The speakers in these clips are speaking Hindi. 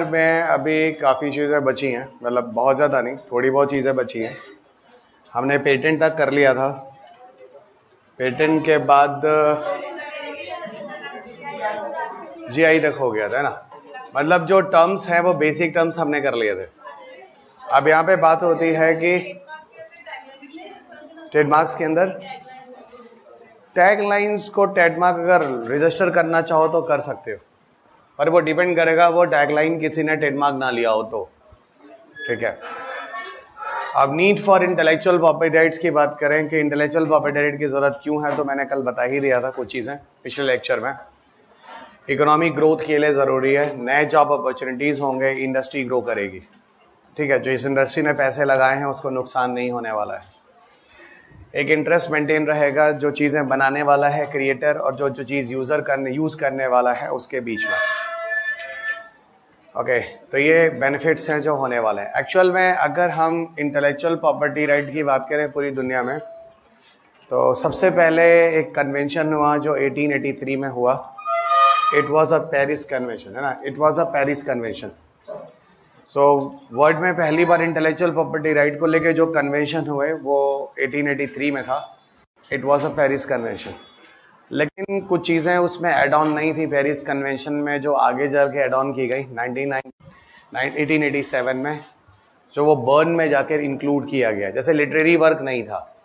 में अभी काफ़ी चीज़ें बची हैं, मतलब बहुत ज़्यादा नहीं, थोड़ी बहुत चीज़ें बची हैं। हमने पेटेंट तक कर लिया था। पेटेंट के बाद जीआई तक हो गया था ना, मतलब जो टर्म्स हैं वो बेसिक टर्म्स हमने कर लिए थे। अब यहाँ पे बात होती है कि ट्रेडमार्क्स के अंदर टैग लाइन्स को ट्रेडमार्क अगर रजिस्टर करना चाहो तो कर सकते हो, पर वो डिपेंड करेगा वो टैग लाइन किसी ने ट्रेडमार्क ना लिया हो तो। ठीक है। अब need for intellectual property rights की बात करें कि इंटेलेक्चुअल प्रॉपर्टी राइट की जरूरत क्यों है, तो मैंने कल बता ही दिया था कुछ चीज़ें पिछले लेक्चर में। इकोनॉमिक ग्रोथ के लिए ज़रूरी है, नए जॉब अपॉर्चुनिटीज़ होंगे, इंडस्ट्री ग्रो करेगी। ठीक है, जो इस इंडस्ट्री ने पैसे लगाए हैं उसको नुकसान नहीं होने वाला है। एक इंटरेस्ट मेंटेन रहेगा जो चीज़ें बनाने वाला है क्रिएटर और जो चीज़ यूज़ करने वाला है उसके बीच में। ओके, तो ये बेनिफिट्स हैं जो होने वाले हैं। एक्चुअल में अगर हम इंटेलेक्चुअल प्रॉपर्टी राइट की बात करें पूरी दुनिया में, तो सबसे पहले एक कन्वेंशन हुआ जो 1883 में हुआ। It was a Paris convention, है ना, it was a Paris convention. So world में पहली बार इंटेलेक्चुअल प्रॉपर्टी राइट को लेके जो कन्वेंशन हुए वो 1883 में था। It was a Paris convention. लेकिन कुछ चीज़ें उसमें एड ऑन नहीं थी पेरिस कन्वेंशन में, जो आगे जाके एड ऑन की गई 1887 में, जो वो बर्न में जाकर इंक्लूड किया गया। जैसे लिटरेरी वर्क नहीं था,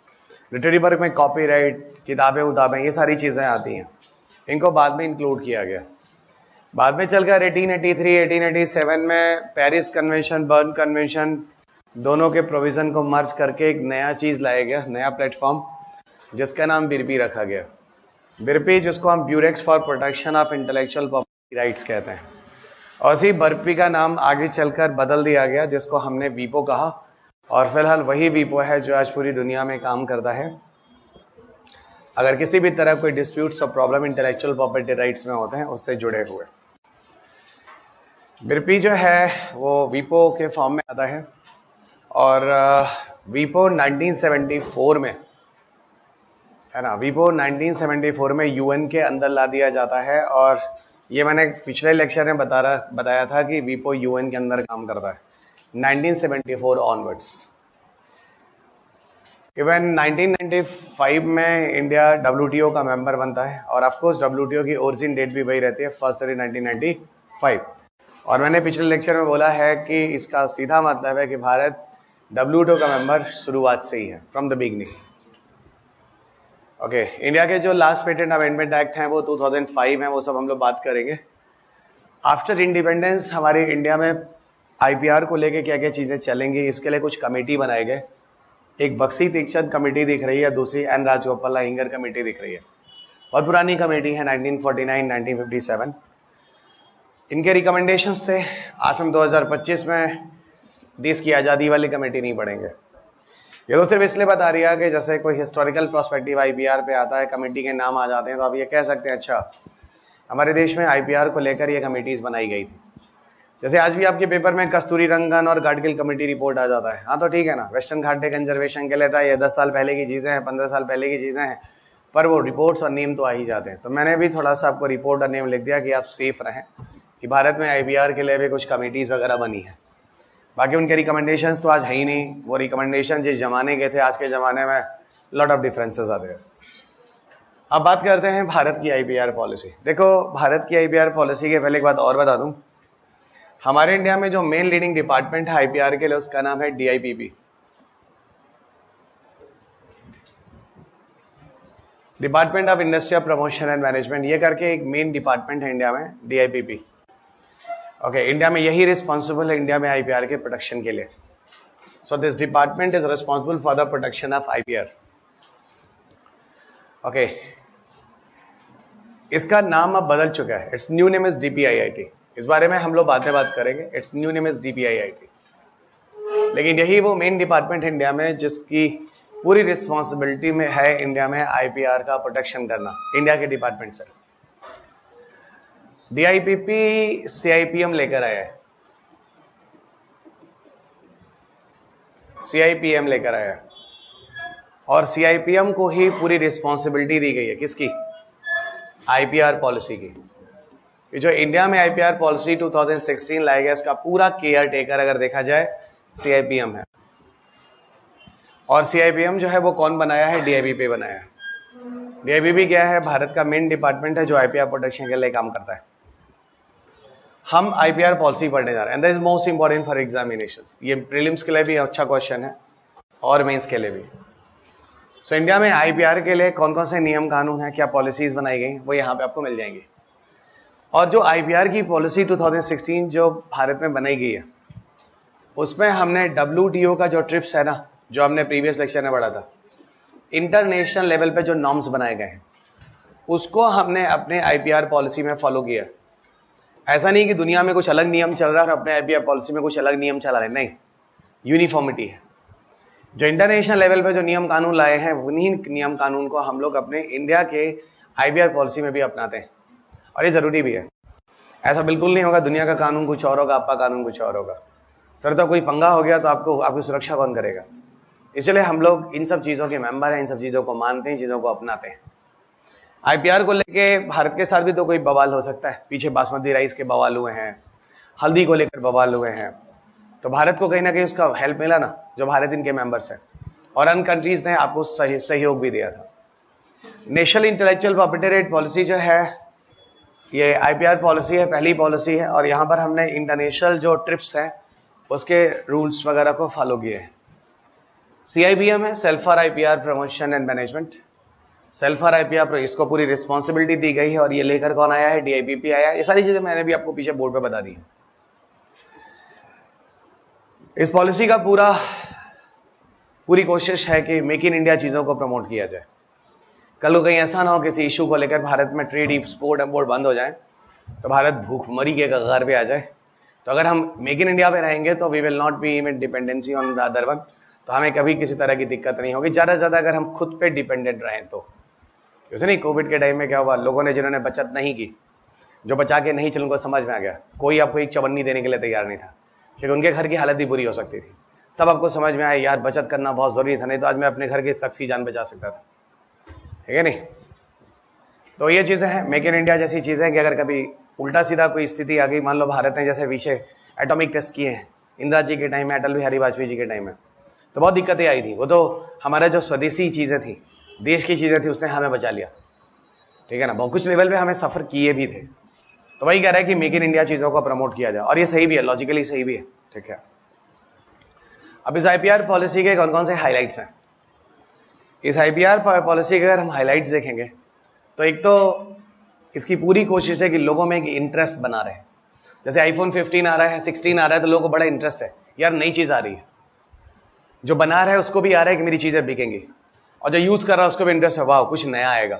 लिटरेरी वर्क में कॉपीराइट, किताबें उताबें, ये सारी चीज़ें आती हैं, इनको बाद में इंक्लूड किया गया। बाद में चलकर 1883 1887 में पेरिस कन्वेंशन, बर्न कन्वेंशन, दोनों के प्रोविज़न को मर्ज करके एक नया चीज़ लाया गया, नया प्लेटफॉर्म, जिसका नाम बिरपी रखा गया। बिरपी, जिसको हम bureaux for protection of intellectual property rights कहते हैं। और इसी बिरपी का नाम आगे चलकर बदल दिया गया, जिसको हमने वीपो कहा, और फिलहाल वही वीपो है जो आज पूरी दुनिया में काम करता है। अगर किसी भी तरह कोई डिस्प्यूट्स और प्रॉब्लम इंटेलेक्चुअल प्रॉपर्टी राइट्स में होते हैं उससे जुड़े हुए, बिरपी जो है वो वीपो के फॉर्म में आता है। और वीपो 1974 में, है ना, वीपो 1974 में यूएन के अंदर ला दिया जाता है। और ये मैंने पिछले लेक्चर में बताया था कि वीपो यूएन के अंदर काम करता है 1974 ऑनवर्ड्स। इवन 1995 में इंडिया डब्ल्यूटीओ का मेंबर बनता है, और ऑफ कोर्स डब्ल्यूटीओ की ओरिजिन डेट भी वही रहती है 1 जनवरी 1995। और मैंने पिछले लेक्चर में बोला है कि इसका सीधा मतलब है कि भारत डब्ल्यूटीओ का मेंबर शुरुआत से ही है, from the beginning. Okay, India के जो लास्ट पेटेंट अमेंडमेंट एक्ट हैं वो 2005 हैं, वो सब हम लोग बात करेंगे। आफ्टर इंडिपेंडेंस हमारे इंडिया में आईपीआर को लेके क्या क्या चीज़ें चलेंगी, इसके लिए कुछ कमेटी बनाए गए। एक बक्सी दीक्षित कमेटी दिख रही है, दूसरी एन राजगोपाल अयंगर कमेटी दिख रही है। बहुत पुरानी कमेटी है, 1949-1957। इनके रिकमेंडेशंस थे। आज हम 2025 में देश की आज़ादी वाली कमेटी नहीं पढ़ेंगे। ये तो सिर्फ इसलिए बता रही है कि जैसे कोई हिस्टोरिकल प्रोस्पेक्टिव आईपीआर पे आता है, कमेटी के नाम आ जाते हैं, तो आप ये कह सकते हैं अच्छा हमारे देश में आईपीआर को लेकर ये कमेटीज़ बनाई गई थी। जैसे आज भी आपके पेपर में कस्तूरी रंगन और गाडगिल कमेटी रिपोर्ट आ जाता है, हाँ तो ठीक है ना, वेस्टर्न घाट कंजर्वेशन के लिए था, ये 10 साल पहले की चीज़ें हैं, 15 साल पहले की चीज़ें हैं, पर वो रिपोर्ट्स और नेम तो आ ही जाते हैं। तो मैंने भी थोड़ा सा आपको रिपोर्ट और नेम लिख दिया कि आप सेफ रहें कि भारत में आईपीआर के लिए भी कुछ कमेटीज़ वगैरह बनी है। बाकी उनके रिकमेंडेशंस तो आज है ही नहीं, वो रिकमेंडेशन जिस जमाने के थे आज के ज़माने में लॉट ऑफ डिफरेंसेस आते हैं। अब बात करते हैं भारत की आईपीआर पॉलिसी। देखो, भारत की आईपीआर पॉलिसी के पहले एक बात और बता दूं, हमारे इंडिया में जो मेन लीडिंग डिपार्टमेंट है आईपीआर के लिए उसका नाम है DIPP, department of industrial promotion and management. ये करके एक मेन डिपार्टमेंट है इंडिया में, डीआईपीपी। ओके, इंडिया में यही रिस्पॉन्सिबल है इंडिया में आईपीआर के प्रोटेक्शन के लिए। So this department is responsible for the protection of IPR. Okay, इसका नाम अब बदल चुका है, it's new name is DPIIT. इस बारे में हम लोग बाद में बात करेंगे, it's new name is DPIIT. लेकिन यही वो मेन डिपार्टमेंट है इंडिया में जिसकी पूरी रिस्पॉन्सिबिलिटी में है इंडिया में आईपीआर का प्रोटेक्शन करना, इंडिया के डिपार्टमेंट से। डीआईपीपी सीआईपीएम लेकर आया है, सीआईपीएम लेकर आया है, और सीआईपीएम को ही पूरी रिस्पॉन्सिबिलिटी दी गई है, किसकी, आईपीआर पॉलिसी की। कि जो इंडिया में आईपीआर पॉलिसी 2016 लाया गया, इसका पूरा केयर टेकर अगर देखा जाए सीआईपीएम है। और सीआईपीएम जो है वो कौन बनाया है? डीआईबीपी बनाया है। डीआईबीपी क्या है? भारत का मेन डिपार्टमेंट है जो आईपीआर प्रोटेक्शन के लिए काम करता है। हम आईपीआर पॉलिसी पढ़ने जा रहे हैं and that is most important for examinations. ये प्रीलिम्स के लिए भी अच्छा क्वेश्चन है और मेंस के लिए भी। सो इंडिया में आईपीआर के लिए कौन कौन से नियम कानून हैं, क्या पॉलिसीज बनाई गई, वो यहाँ पे आपको मिल जाएंगी। और जो आईपीआर की पॉलिसी 2016 जो भारत में बनाई गई है, उसमें हमने WTO का जो ट्रिप्स है ना, जो हमने प्रीवियस लेक्चर में पढ़ा था, इंटरनेशनल लेवल पे जो नॉर्म्स बनाए गए हैं उसको हमने अपने आईपीआर पॉलिसी में फॉलो किया। ऐसा नहीं कि दुनिया में कुछ अलग नियम चल रहा है और अपने आईपीआर पॉलिसी में कुछ अलग नियम चला रहे, नहीं, यूनिफॉर्मिटी है। जो इंटरनेशनल लेवल पे जो नियम कानून लाए हैं उन्हीं नियम कानून को हम लोग अपने इंडिया के आईपीआर पॉलिसी में भी अपनाते हैं और ये ज़रूरी भी है। ऐसा बिल्कुल नहीं होगा दुनिया का कानून कुछ और होगा, आपका कानून कुछ और होगा। सर तो कोई पंगा हो गया तो आपकी सुरक्षा कौन करेगा? इसलिए हम लोग इन सब चीज़ों के मेंबर हैं, इन सब चीज़ों को मानते हैं, चीज़ों को अपनाते हैं। आईपीआर को लेके भारत के साथ भी तो कोई बवाल हो सकता है। पीछे बासमती राइस के बवाल हुए हैं, हल्दी को लेकर बवाल हुए हैं, तो भारत को कहीं ना कहीं उसका हेल्प मिला ना, जो भारत इनके मेंबर्स हैं, और अन्य कंट्रीज ने आपको सहयोग भी दिया था। National intellectual property right policy जो है, ये आईपीआर पॉलिसी है, पहली पॉलिसी है, और यहाँ पर हमने इंटरनेशनल जो ट्रिप्स हैं उसके रूल्स वगैरह को फॉलो किए हैं। सीआईबीएम है, self for IPR promotion and management. Self for IPR, इसको पूरी रिस्पॉन्सिबिलिटी दी गई है, और ये लेकर कौन आया है? डीआईबीपी आया है। ये सारी चीजें मैंने भी आपको पीछे बोर्ड पे बता दी। इस पॉलिसी का पूरी कोशिश है कि मेक इन इंडिया चीजों को प्रमोट किया जाए। कल को कहीं ऐसा ना हो किसी इशू को लेकर भारत में ट्रेड एक्सपोर्ट इंपोर्ट बंद हो जाए तो भारत भूखमरी के कगार पे आ जाए। तो अगर हम मेक इन इंडिया पे रहेंगे तो we will not be in dependency on the other one, तो हमें कभी किसी तरह की दिक्कत नहीं होगी। ज़्यादा से ज़्यादा अगर हम खुद पे डिपेंडेंट रहें तो। जैसे नहीं, कोविड के टाइम में क्या हुआ, लोगों ने जिन्होंने बचत नहीं की, जो बचा के नहीं चल, उनको समझ में आ गया, कोई आपको एक चवन्नी देने के लिए तैयार नहीं था, क्योंकि उनके घर की हालत भी बुरी हो सकती थी। तब आपको समझ में आया यार बचत करना बहुत ज़रूरी था, नहीं तो आज मैं अपने घर की शख्सी जान बचा सकता था, ठीक है नहीं। तो ये चीज़ें हैं, मेक इन इंडिया जैसी चीज़ें कि अगर कभी उल्टा सीधा कोई स्थिति आ गई, मान लो भारत ने जैसे पीछे एटॉमिक टेस्ट किए हैं इंदिरा जी के टाइम में, अटल बिहारी वाजपेयी जी के टाइम में, तो बहुत दिक्कतें आई थी। वो तो हमारा जो स्वदेशी चीज़ें थी, देश की चीज़ें थी, उसने हमें बचा लिया, ठीक है ना। बहुत कुछ लेवल पे हमें सफ़र किए भी थे। तो वही कह रहा है कि मेक इन इंडिया चीज़ों को प्रमोट किया जाए, और ये सही भी है, लॉजिकली सही भी है, ठीक है। अब इस आईपीआर पॉलिसी के कौन कौन से हाईलाइट्स हैं? इस आईपीआर पॉलिसी के अगर हम हाईलाइट्स देखेंगे तो एक तो इसकी पूरी कोशिश है कि लोगों में एक इंटरेस्ट बना रहे। जैसे आईफोन 15 आ रहा है, 16 आ रहा है, तो लोगों को बड़ा इंटरेस्ट है, यार नई चीज़ आ रही है। जो बना रहा है उसको भी आ रहा है कि मेरी चीज़ें बिकेंगी, और जो यूज़ कर रहा है उसको भी इंटरेस्ट है, वाह कुछ नया आएगा।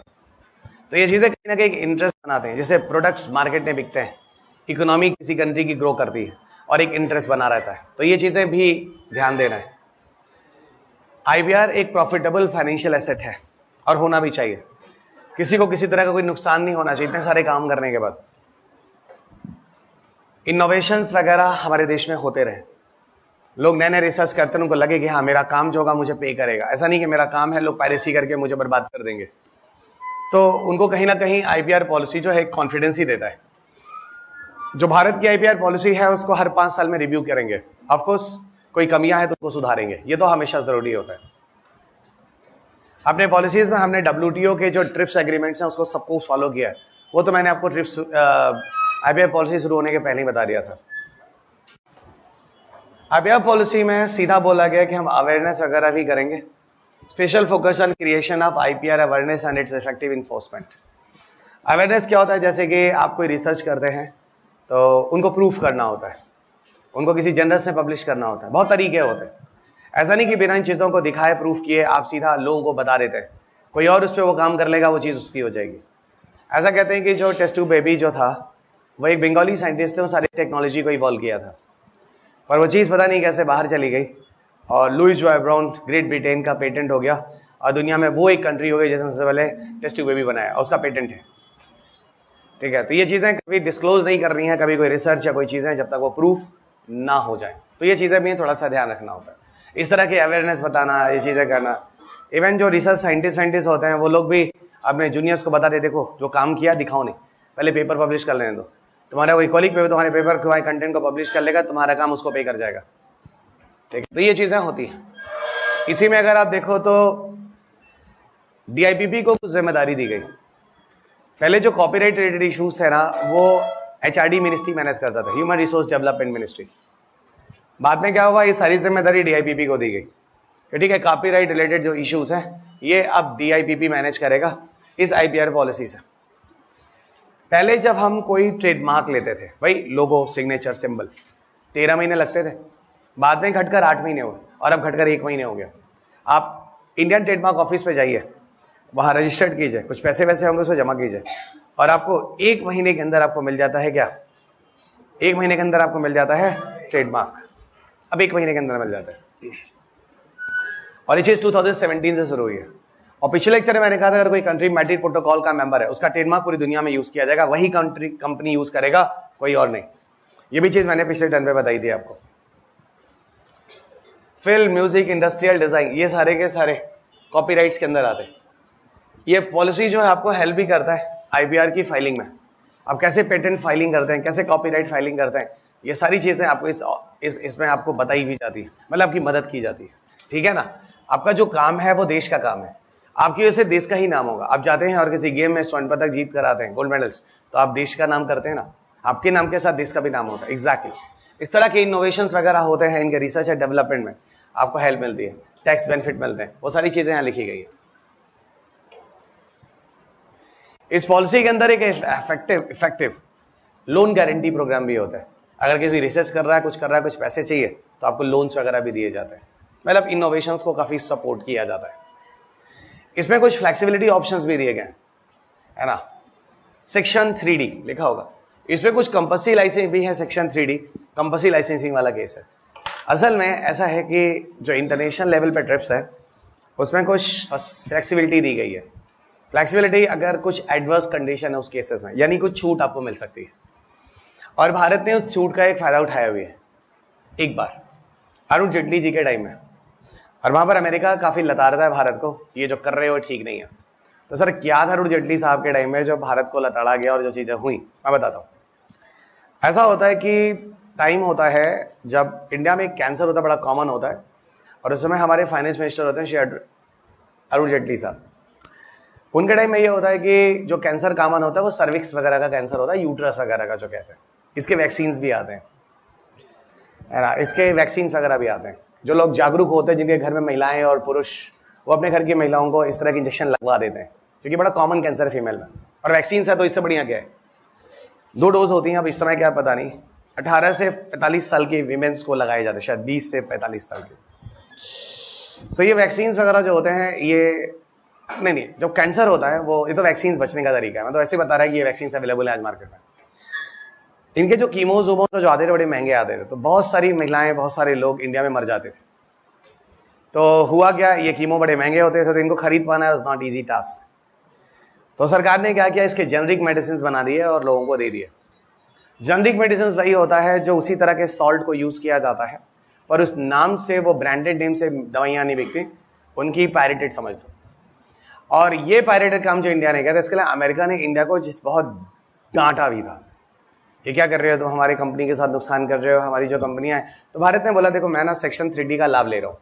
तो ये चीज़ें कहीं ना कहीं इंटरेस्ट बनाते हैं। जैसे प्रोडक्ट्स मार्केट में बिकते हैं, इकोनॉमी किसी कंट्री की ग्रो करती है और एक इंटरेस्ट बना रहता है, तो ये चीज़ें भी ध्यान देना है। आईपीआर एक प्रॉफिटेबल फाइनेंशियल एसेट है और होना भी चाहिए। किसी को किसी तरह का कोई नुकसान नहीं होना चाहिए इतने सारे काम करने के बाद। इनोवेशंस वगैरह हमारे देश में होते रहे, लोग नए नए रिसर्च करते हैं, उनको लगे कि हाँ मेरा काम जो होगा मुझे पे करेगा। ऐसा नहीं कि मेरा काम है लोग पायरेसी करके मुझे बर्बाद कर देंगे। तो उनको कहीं ना कहीं आईपीआर पॉलिसी जो है कॉन्फिडेंस ही देता है। जो भारत की आईपीआर पॉलिसी है उसको हर 5 साल में रिव्यू करेंगे, ऑफकोर्स कोई कमियां है तो उसको सुधारेंगे, ये तो हमेशा जरूरी होता है। अपने पॉलिसीज में हमने WTO के जो ट्रिप्स एग्रीमेंट्स हैं उसको सबको फॉलो किया है। वो तो मैंने आपको ट्रिप्स आईपीआर पॉलिसी शुरू होने के पहले ही बता दिया था। आईपीआर पॉलिसी में सीधा बोला गया कि हम अवेयरनेस वगैरह भी करेंगे। Special focus on creation of IPR awareness and it's effective enforcement. Awareness क्या होता है? जैसे कि आप कोई रिसर्च करते हैं तो उनको प्रूफ करना होता है, उनको किसी जर्नल से पब्लिश करना होता है, बहुत तरीके होते हैं। ऐसा नहीं कि बिना इन चीज़ों को दिखाए प्रूफ किए आप सीधा लोगों को बता देते हैं, कोई और उस पर वो काम कर लेगा, वो चीज़ उसकी हो जाएगी। ऐसा कहते हैं कि जो टेस्ट ट्यूब बेबी जो था वो एक बंगाली साइंटिस्ट थे, वो सारी टेक्नोलॉजी को इवॉल्व किया था, पर वो चीज़ पता नहीं कैसे बाहर चली गई और Louis Joy Brown Great Britain का पेटेंट हो गया और दुनिया में वो एक कंट्री हो गई जिसने सबसे पहले टेस्ट ट्यूब बेबी बनाया, उसका पेटेंट है, ठीक है। तो ये चीज़ें कभी डिस्क्लोज नहीं कर रही हैं, कभी कोई रिसर्च या कोई चीज़ें, जब तक वो प्रूफ ना हो जाए। तो ये चीज़ें भी थोड़ा सा ध्यान रखना होता है, इस तरह की अवेयरनेस बताना, ये चीज़ें करना। इवन जो रिसर्च साइंटिस्ट होते हैं वो लोग भी अपने जूनियर्स को बताते, देखो जो काम किया दिखाओ नहीं, पहले पेपर पब्लिश कर लेने दो, तुम्हारा कोई कॉलिग पे तुम्हारे पेपर तुम्हारे कंटेंट को पब्लिश कर लेगा, तुम्हारा काम उसको पे कर जाएगा। ठीक है, तो ये चीजें होती हैं। इसी में अगर आप देखो तो DIPP को कुछ जिम्मेदारी दी गई। पहले जो कॉपीराइट रिलेटेड इश्यूज थे ना, वो HRD मिनिस्ट्री मैनेज करता था, ह्यूमन रिसोर्स डेवलपमेंट मिनिस्ट्री। बाद में क्या हुआ, ये सारी जिम्मेदारी DIPP को दी गई कि ठीक है, कॉपीराइट रिलेटेड जो इश्यूज हैं ये अब DIPP मैनेज करेगा इस IPR पॉलिसी से। पहले जब हम कोई ट्रेडमार्क लेते थे भाई, लोगो, सिग्नेचर, सिंबल, 13 महीने लगते थे, बाद में घटकर 8 महीने हुए और अब घटकर 1 महीने हो गया। आप इंडियन ट्रेडमार्क ऑफिस पे जाइए, वहां रजिस्टर्ड कीजिए, कुछ पैसे वैसे होंगे उसको जमा कीजिए और आपको 1 महीने के अंदर आपको मिल जाता है क्या, 1 महीने के अंदर आपको मिल जाता है ट्रेडमार्क। अब 1 महीने के अंदर मिल जाता है और ये चीज 2017 से शुरू हुई है। और पिछले लेक्चर में मैंने कहा था अगर कोई कंट्री मैड्रिड प्रोटोकॉल का मेंबर है, उसका ट्रेडमार्क पूरी दुनिया में यूज किया जाएगा, वही कंपनी यूज करेगा, कोई और नहीं। ये भी चीज मैंने पिछले टर्न पे बताई थी आपको। फिल्म, म्यूजिक, इंडस्ट्रियल डिजाइन, ये सारे के सारे कॉपीराइट्स के अंदर आते हैं। ये पॉलिसी जो है आपको हेल्प भी करता है IPR की फाइलिंग में। आप कैसे पेटेंट फाइलिंग करते हैं, कैसे कॉपीराइट फाइलिंग करते हैं, ये सारी चीजें आपको इसमें आपको बताई भी जाती है, मतलब आपकी मदद की जाती है। ठीक है ना, आपका जो काम है वो देश का काम है, आपकी वजह से देश का ही नाम होगा। आप जाते हैं और किसी गेम में स्वर्ण पदक जीत कर आते हैं, गोल्ड मेडल्स, तो आप देश का नाम करते हैं ना, आपके नाम के साथ देश का भी नाम होता है। एग्जैक्टली इस तरह के इनोवेशंस वगैरह होते हैं, इनके रिसर्च एंड डेवलपमेंट में आपको हेल्प मिलती है, टैक्स बेनिफिट मिलते हैं, वो सारी चीजें यहाँ लिखी गई है। इस पॉलिसी के अंदर एक इफेक्टिव लोन गारंटी प्रोग्राम भी होता है। अगर किसी रिसर्च कर रहा है, कुछ कर रहा है, कुछ पैसे चाहिए, तो आपको लोन्स वगैरह भी दिए जाते हैं, मतलब इनोवेशंस को काफी सपोर्ट किया जाता है। इसमें कुछ फ्लेक्सिबिलिटी ऑप्शंस भी दिए गए हैं, है ना। सेक्शन 3D लिखा होगा, इसमें कुछ कंपल्सरी लाइसेंस भी है। सेक्शन 3D कंपल्सरी लाइसेंसिंग वाला केस है। असल में ऐसा है कि जो इंटरनेशनल लेवल पे ट्रिप्स है उसमें कुछ फ्लेक्सिबिलिटी दी गई है। फ्लेक्सिबिलिटी अगर कुछ एडवर्स कंडीशन है उस केसेस में, यानी कुछ छूट आपको मिल सकती है, और भारत ने उस छूट का एक फायदा उठाया हुआ है एक बार अरुण जेटली जी के टाइम में, और वहां पर अमेरिका काफी लताड़ता है भारत को, ये जो कर रहे हो ठीक नहीं है। तो सर क्या था अरुण जेटली साहब के टाइम में जो भारत को लताड़ा गया और जो चीजें हुई, मैं बताता हूँ। ऐसा होता है कि टाइम होता है जब इंडिया में कैंसर होता है, बड़ा कॉमन होता है, और उस समय हमारे फाइनेंस मिनिस्टर होते हैं श्री अरुण जेटली साहब। उनके टाइम में ये होता है कि जो कैंसर कॉमन होता है वो सर्विक्स वगैरह का कैंसर होता है, यूट्रस वगैरह का जो कहते हैं, इसके वैक्सीन्स भी आते हैं, है ना, इसके वैक्सीन्स वगैरह भी आते हैं। जो लोग जागरूक होते हैं, जिनके घर में महिलाएं और पुरुष, वो अपने घर की महिलाओं को इस तरह के इंजेक्शन लगवा देते हैं, क्योंकि बड़ा कॉमन कैंसर है फीमेल में, और वैक्सीन है तो इससे बढ़िया क्या है, 2 डोज होती हैं। अब इस समय क्या पता नहीं, 18 से 45 साल की वीमेंस को लगाए जाते हैं, शायद 20 से 45 साल के। सो ये वैक्सीन वगैरह जो होते हैं, ये नहीं, जब कैंसर होता है वो, ये तो वैक्सीन बचने का तरीका है, मैं तो ऐसे बता रहा है कि ये वैक्सीन अवेलेबल है आज मार्केट में। इनके जो कीमोज जो आते थे बड़े महंगे आते थे, तो बहुत सारी महिलाएं, बहुत सारे लोग इंडिया में मर जाते थे। तो हुआ क्या, ये कीमो बड़े महंगे होते थे, तो इनको खरीद पाना इज नॉट इजी टास्क। तो सरकार ने क्या किया, इसके जेनरिक मेडिसिन बना दिए और लोगों को दे दिए। जेनरिक मेडिसिन वही होता है जो उसी तरह के सॉल्ट को यूज किया जाता है, पर उस नाम से, वो ब्रांडेड नेम से दवाइयां नहीं बिकती, उनकी पायरेटेड समझ लो। और ये पायरेटेड काम जो इंडिया ने किया था, इसके लिए अमेरिका ने इंडिया को बहुत डांटा भी था, ये क्या कर रहे हो तुम, हमारी कंपनी के साथ नुकसान कर रहे हो, हमारी जो कंपनियां हैं। तो भारत ने बोला देखो मैं ना सेक्शन 3D का लाभ ले रहा हूँ,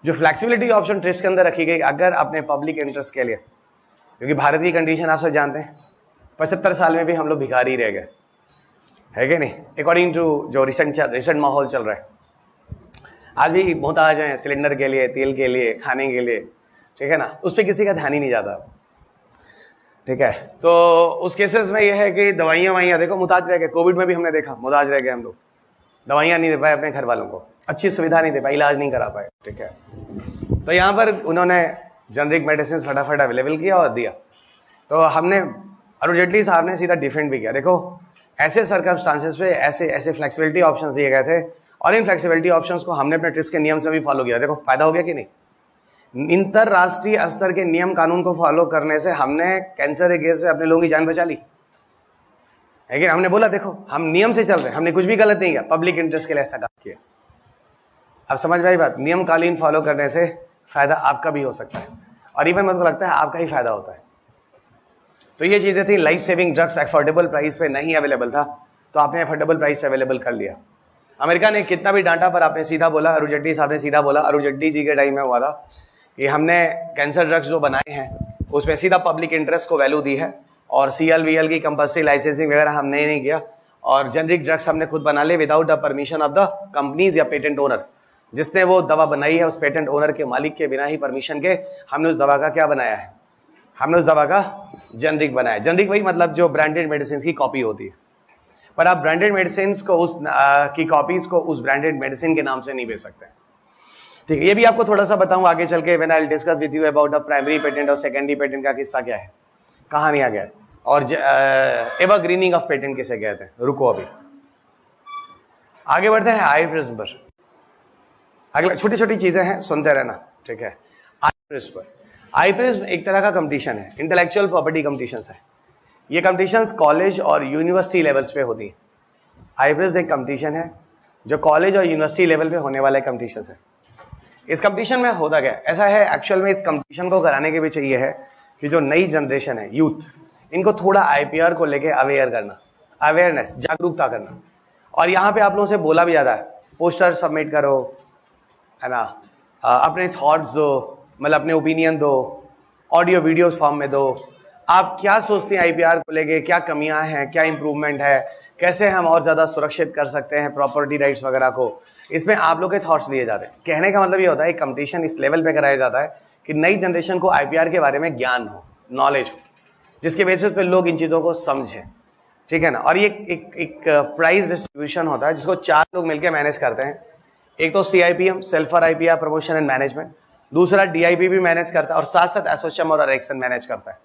जो फ्लेक्सिबिलिटी ऑप्शन ट्रिप्स के अंदर रखी गई, अगर अपने पब्लिक इंटरेस्ट के लिए, क्योंकि भारत की कंडीशन आप सब जानते हैं, 75 साल में भी हम लोग भिखारी रह गए, है कि नहीं, अकॉर्डिंग टू जो रिसेंट माहौल चल रहा है। आज भी मोहताज हैं सिलेंडर के लिए, तेल के लिए, खाने के लिए, ठीक है ना, उस पर किसी का ध्यान ही नहीं जाता, ठीक है। तो उस केसेस में यह है कि दवाइयां देखो मुहताज रह गए, कोविड में भी हमने देखा मुहताज रह गए हम लोग, दवाइयां नहीं दे पाए अपने घर वालों को, अच्छी सुविधा नहीं दे पाए, इलाज नहीं करा पाए, ठीक है। तो यहाँ पर उन्होंने जेनरिक मेडिसिन फटाफट अवेलेबल किया और दिया। तो हमने, अरुण जेटली साहब ने सीधा डिफेंड भी किया, देखो ऐसे सर्कमस्टांसेस पे ऐसे फ्लेक्सिबिलिटी ऑप्शंस दिए गए थे, और इन फ्लेक्सिबिलिटी ऑप्शंस को हमने अपने ट्रिप्स के नियम से भी फॉलो किया, देखो फायदा हो गया कि नहीं। अंतरराष्ट्रीय स्तर के नियम कानून को फॉलो करने से हमने कैंसर के केस में अपने लोगों की जान बचा ली, लेकिन हमने बोला देखो हम नियम से चल रहे हैं, हमने कुछ भी गलत नहीं किया, पब्लिक इंटरेस्ट के लिए ऐसा काम किया। अब समझ में आई बात, नियम कानून फॉलो करने से फायदा आपका भी हो सकता है, और इवन मुझे लगता है आपका ही फायदा होता है। तो ये चीजें थी, life saving drugs affordable price पे नहीं अवेलेबल था, तो आपने अफोर्डेबल प्राइस पे अवेलेबल कर लिया। अमेरिका ने कितना भी डांटा पर आपने सीधा बोला, अरुण जेटली साहब ने सीधा बोला, अरुण जेटली जी के टाइम में हुआ था कि हमने कैंसर ड्रग्स जो बनाए हैं उसमें सीधा पब्लिक इंटरेस्ट को वैल्यू दी है और CLVL की कंपल्सरी लाइसेंसिंग वगैरह हमने नहीं किया और जेनरिक ड्रग्स हमने खुद बना लिए without the permission of the companies या पेटेंट ओनर। जिसने वो दवा बनाई है उस पेटेंट ओनर के मालिक के बिना ही परमिशन के हमने उस दवा का क्या बनाया है, हमने उस दवा का जेनरिक बनाया। जेनरिक वही मतलब जो ब्रांडेड मेडिसिन की कॉपी होती है, पर आप ब्रांडेड मेडिसिन को उस की कॉपीज को उस ब्रांडेड मेडिसिन के नाम से नहीं बेच सकते। ठीक है, ये भी आपको थोड़ा सा बताऊं आगे चल के, when I will discuss with you about the primary patent और सेकेंडरी पेटेंट का किस्सा क्या है, कहानी आ गया और एवरग्रीनिंग ऑफ पेटेंट किसे कहते हैं। रुको अभी आगे बढ़ते हैं आई प्रिज्म पर। अगला छोटी छोटी चीजें हैं, सुनते रहना, ठीक है। आई प्रिज्म पर, आई प्रिज्म एक तरह का कंपटीशन है, इंटेलेक्चुअल प्रॉपर्टी कंपटीशन है। ये कंपटीशंस कॉलेज और यूनिवर्सिटी लेवल्स पे होती है। आई प्रिज्म एक कंपटीशन है जो कॉलेज और यूनिवर्सिटी लेवल पे होने वाले कंपटीशन है। इस कंपटीशन में होता क्या ऐसा है, एक्चुअल में इस कंपटीशन को कराने के पीछे ये है कि जो नई जनरेशन है, यूथ, इनको थोड़ा IPR को लेके अवेयर करना, अवेयरनेस, जागरूकता करना। और यहाँ पे आप लोगों से बोला भी जाता है पोस्टर सबमिट करो, है ना, अपने थॉट्स दो, मतलब अपने ओपिनियन दो, ऑडियो वीडियोस फॉर्म में दो, आप क्या सोचते हैं IPR को लेके, क्या कमियां हैं, क्या इंप्रूवमेंट है, कैसे हम और ज्यादा सुरक्षित कर सकते हैं प्रॉपर्टी राइट्स वगैरह को। इसमें आप लोग के थॉट्स लिए जाते हैं। कहने का मतलब ये होता है एक कंपटीशन इस लेवल पे कराया जाता है कि नई जनरेशन को IPR के बारे में ज्ञान हो, नॉलेज हो, जिसके बेसिस पे लोग इन चीजों को समझें, ठीक है ना। और ये एक प्राइज डिस्ट्रीब्यूशन होता है जिसको 4 लोग मिलकर मैनेज करते हैं। एक तो CIPM, self for IPR promotion and management, दूसरा DIPP मैनेज करता है और साथ साथ एसोचैम और एरेक्सन मैनेज करता है।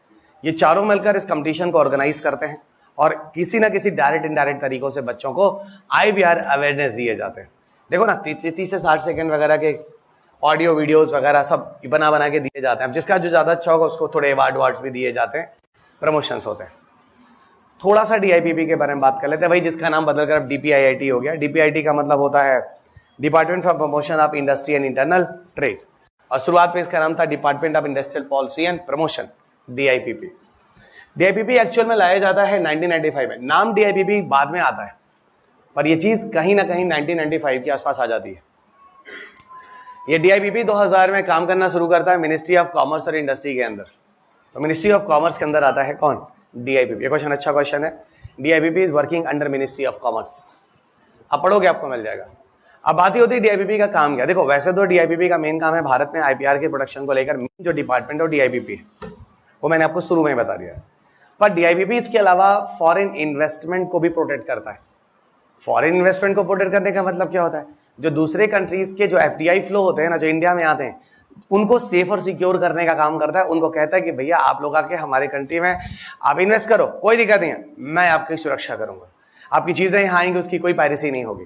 ये चारों मिलकर इस कंपटीशन को ऑर्गेनाइज करते हैं और किसी ना किसी डायरेक्ट इनडायरेक्ट तरीकों से बच्चों को IPR अवेयरनेस दिए जाते हैं। देखो ना 30 से 60 सेकंड वगैरह के ऑडियो वीडियोस वगैरह सब बना के दिए जाते हैं। जिसका जो ज्यादा अच्छा होगा उसको थोड़े अवार्ड्स भी दिए जाते हैं, प्रमोशंस होते हैं। थोड़ा सा DIPP के बारे में बात कर लेते हैं भाई, जिसका नाम बदलकर अब DPIIT हो गया। DPIIT का मतलब होता है department for promotion of industry and internal trade, और शुरुआत में इसका नाम था department of industrial policy and promotion, DIPP। DIPP actual में लाया जाता है 1995 में। नाम DIPP बाद में आता है, पर यह चीज कहीं ना कहीं 1995 के आसपास आ जाती है। ये DIPP 2000 में काम करना शुरू करता है मिनिस्ट्री ऑफ कॉमर्स और इंडस्ट्री के अंदर। तो मिनिस्ट्री ऑफ कॉमर्स के अंदर आता है कौन, DIPP। ये क्वेश्चन अच्छा क्वेश्चन है। DIPP is working under ministry of commerce. अब पढ़ोगे आपको मिल जाएगा। अब बात ही होती है DIPP का काम क्या। देखो वैसे तो DIPP का मेन काम है भारत में IPR के प्रोडक्शन को लेकर, मेन जो डिपार्टमेंट है DIPP है, वो मैंने आपको शुरू में बता दिया है। पर DIPP इसके अलावा फॉरेन इन्वेस्टमेंट को भी प्रोटेक्ट करता है। फॉरेन इन्वेस्टमेंट को प्रोटेक्ट करने का मतलब क्या होता है, जो दूसरे कंट्रीज के जो FDI फ्लो होते हैं ना, जो इंडिया में आते हैं, उनको सेफ और सिक्योर करने का काम करता है। उनको कहता है कि भैया आप लोग आके हमारे कंट्री में आप इन्वेस्ट करो, कोई दिक्कत नहीं है, मैं आपकी सुरक्षा करूंगा, आपकी चीजें यहाँ आएंगी, उसकी कोई पायरेसी नहीं होगी,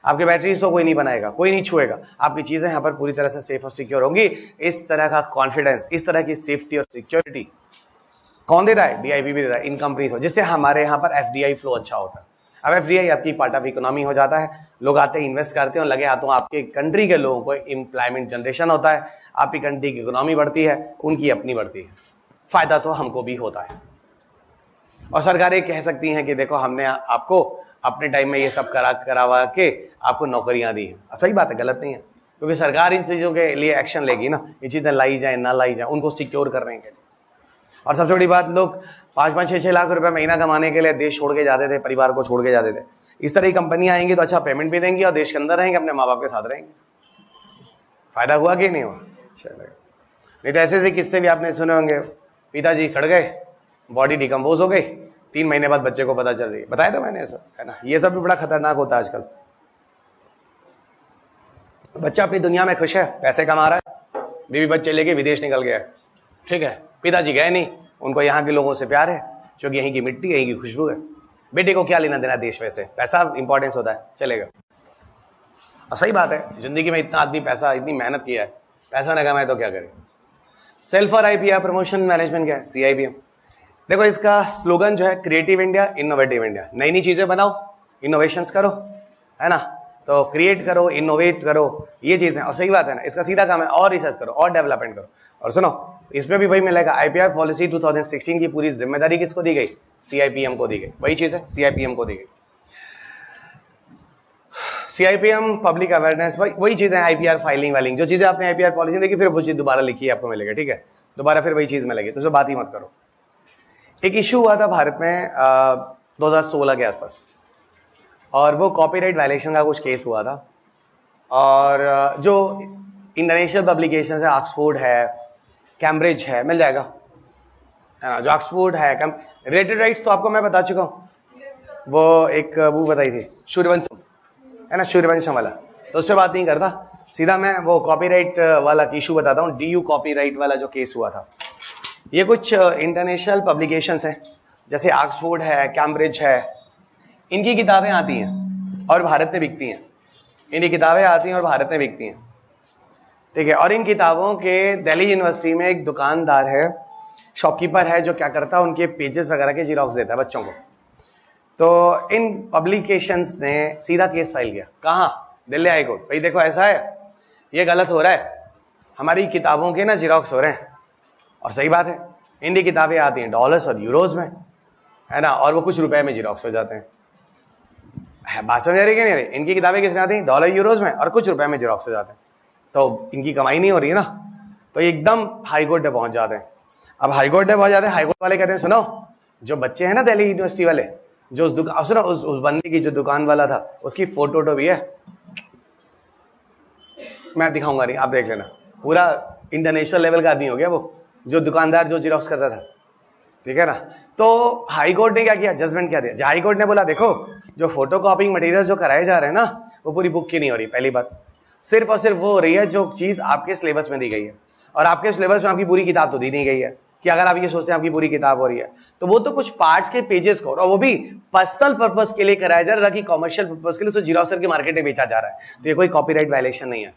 आपके बैटरीज को कोई नहीं बनाएगा, कोई नहीं छुएगा, आपकी चीजें यहाँ पर पूरी तरह से सेफ और सिक्योर होंगी। इस तरह का कॉन्फिडेंस, इस तरह की सेफ्टी और सिक्योरिटी कौन देता है, DIPP देता है इन कंपनीज को, जिससे हमारे यहाँ पर FDI फ्लो अच्छा होता है। अब FDI आपकी पार्ट ऑफ इकोनॉमी हो जाता है, लोग आते हैं, इन्वेस्ट करते हैं और लगे हाथों आपके कंट्री के लोगों को एम्प्लॉयमेंट जनरेशन होता है, आपकी कंट्री की इकोनॉमी बढ़ती है, उनकी अपनी बढ़ती है, फायदा तो हमको भी होता है। और सरकारें कह सकती हैं कि देखो हमने आपको अपने टाइम में ये सब करवा के आपको नौकरियां दी हैं। सही बात है, गलत नहीं है, क्योंकि सरकार इन चीजों के लिए एक्शन लेगी ना, ये चीजें लाई जाए ना लाई जाए, उनको सिक्योर करने के लिए। और सबसे बड़ी बात, लोग 5-5, 6-6 लाख रुपए महीना कमाने के लिए देश छोड़ के जाते थे, परिवार को छोड़ के जाते थे। इस तरह की कंपनियां आएंगी तो अच्छा पेमेंट भी देंगी और देश के अंदर रहेंगे, अपने माँ बाप के साथ रहेंगे। फायदा हुआ कि नहीं हुआ, चलेगा। नहीं तो ऐसे ऐसे किस्से भी आपने सुने होंगे, पिताजी सड़ गए, बॉडी डिकम्पोज हो गई, 3 महीने बाद बच्चे को पता चल रही है। बताया था मैंने ऐसा, है ना। ये सब भी बड़ा खतरनाक होता है आजकल। बच्चा अपनी दुनिया में खुश है, पैसे कमा रहा है, बीवी बच्चे लेके विदेश निकल गया, ठीक है, पिताजी गए नहीं, उनको यहाँ के लोगों से प्यार है, क्योंकि यहीं की मिट्टी, यहीं की खुशबू है। बेटे को क्या लेना देना देश वैसे, पैसा इंपॉर्टेंस होता है, चलेगा। और सही बात है, जिंदगी में इतना आदमी पैसा, इतनी मेहनत किया है, पैसा ना कमाए तो क्या करे। Self for IPR promotion management क्या है, CIPM। देखो इसका स्लोगन जो है, क्रिएटिव इंडिया, इनोवेटिव इंडिया। नई नई चीजें बनाओ, इनोवेशंस करो, है ना, तो क्रिएट करो, इनोवेट करो, ये चीजें। और सही बात है ना, इसका सीधा काम है और रिसर्च करो और डेवलपमेंट करो। और सुनो, इसमें भी वही मिलेगा, IPR पॉलिसी 2016 की पूरी जिम्मेदारी किसको दी गई, CIPM को दी गई। वही चीज है, CIPM को दी गई। CIPM पब्लिक अवेयरनेस, वही चीजें IPR फाइलिंग वाइलिंग, जो चीजें आपने IPR पॉलिसी देखी फिर वो चीज दोबारा लिखी है आपको मिलेगा, ठीक है, दोबारा फिर वही चीज मिलेगी, तो बात ही मत करो। एक इशू हुआ था भारत में 2016 के आसपास, और वो कॉपीराइट वायलेशन का कुछ केस हुआ था, और जो इंटरनेशनल पब्लिकेशन है, ऑक्सफोर्ड है, कैम्ब्रिज है, मिल जाएगा है ना, जो ऑक्सफोर्ड है, रिलेटेड राइट्स तो आपको मैं बता चुका हूँ, वो एक वो बताई थी सूर्यवंशम है ना, सूर्यवंशम वाला, तो उस पर बात नहीं करता, सीधा मैं वो कॉपीराइट वाला इशू बताता हूँ, DU कॉपीराइट वाला जो केस हुआ था। ये कुछ इंटरनेशनल पब्लिकेशंस हैं, जैसे ऑक्सफोर्ड है, कैम्ब्रिज है, इनकी किताबें आती हैं और भारत में बिकती हैं, इनकी किताबें आती हैं और भारत में बिकती हैं, ठीक है। और इन किताबों के दिल्ली यूनिवर्सिटी में एक दुकानदार है, शॉपकीपर है, जो क्या करता है, उनके पेजेस वगैरह के जीरोक्स देता है बच्चों को। तो इन पब्लिकेशंस ने सीधा केस फाइल किया, कहाँ, दिल्ली हाई कोर्ट, भाई देखो ऐसा है, ये गलत हो रहा है, हमारी किताबों के ना जीरोक्स हो रहे हैं, और सही बात है, इनकी किताबें आती हैं डॉलर्स और यूरोज में, है ना, और वो कुछ रुपए में जीरोक्स हो जाते हैं, बात समझ आ रही है कि नहीं? इनकी किताबें किसमें आती हैं, $, यूरोज में, और कुछ रुपए में जीरोक्स हो जाते हैं, तो इनकी कमाई नहीं हो रही है ना, तो एकदम हाई कोर्ट में पहुंच जाते हैं। अब हाई कोर्ट में पहुंच जाते हैं, हाई कोर्ट वाले कहते हैं सुनो, जो बच्चे हैं ना दिल्ली यूनिवर्सिटी वाले, जो उस दुकान, सुनो उस बंदे की जो दुकान वाला था, उसकी फोटो भी है, मैं दिखाऊंगा नहीं, आप देख लेना, पूरा इंटरनेशनल लेवल का आदमी हो गया वो, जो दुकानदार जो जीरोक्स करता था, ठीक है ना। तो हाई कोर्ट ने क्या किया, जजमेंट क्या दिया, हाई कोर्ट ने बोला देखो, जो फोटो कॉपिंग मटेरियल जो कराए जा रहे हैं ना, वो पूरी बुक की नहीं हो रही, पहली बात, सिर्फ और सिर्फ वो हो रही है जो चीज आपके सिलेबस में दी गई है, और आपके सिलेबस में आपकी पूरी किताब तो दी नहीं गई है, कि अगर आप ये सोचते हैं आपकी पूरी किताब हो रही है, तो वो तो कुछ पार्ट्स के पेजेस को, और वो भी पर्सनल पर्पस के लिए कराया जा रहा है, कि कॉमर्शियल पर्पस के लिए उसको जीरोक्स करके मार्केट में बेचा जा रहा है, तो ये कोई कॉपीराइट वायलेशन नहीं है।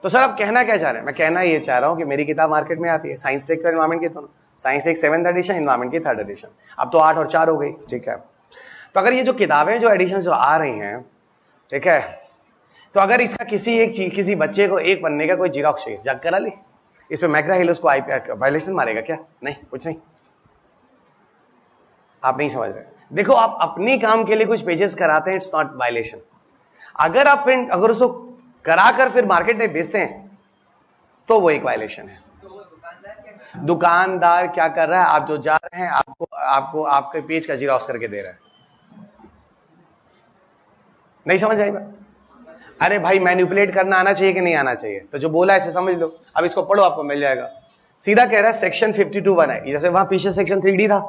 तो सर आप कहना क्या चाह रहे हैं? मैं कहना ये चाह रहा हूं कि मेरी किताब मार्केट में आती है, साइंस टेक और एनवायरमेंट की दोनों, science tech 7th addition, environment की 3rd एडिशन, अब तो 8 और 4 हो गई, ठीक है। तो अगर ये जो किताबें जो एडिशन जो आ रही हैं, ठीक है, तो अगर इसका किसी एक चीज, किसी बच्चे को एक पन्ने का कोई जीरोक्स चाहिए, जग करा ली, इसमें मैकरा हिल उसको वायलेशन मारेगा क्या? नहीं, कुछ नहीं, आप नहीं समझ रहे। देखो आप अपनी काम के लिए कुछ पेजेस कराते हैं, इट्स नॉट वायलेशन। अगर आप अगर उसको कराकर फिर मार्केट में बेचते हैं तो वो एक वायलेशन है। तो दुकानदार क्या कर रहा है, आप जो जा रहे हैं, आपको आपके पेज का जीरोक्स करके दे रहा है, नहीं समझ आएगा? अरे भाई मैनिपुलेट करना आना चाहिए कि नहीं आना चाहिए? तो जो बोला ऐसे समझ लो, अब इसको पढ़ो आपको मिल जाएगा। सीधा कह रहा है सेक्शन 52(1) है, जैसे वहां पीछे सेक्शन 3D था,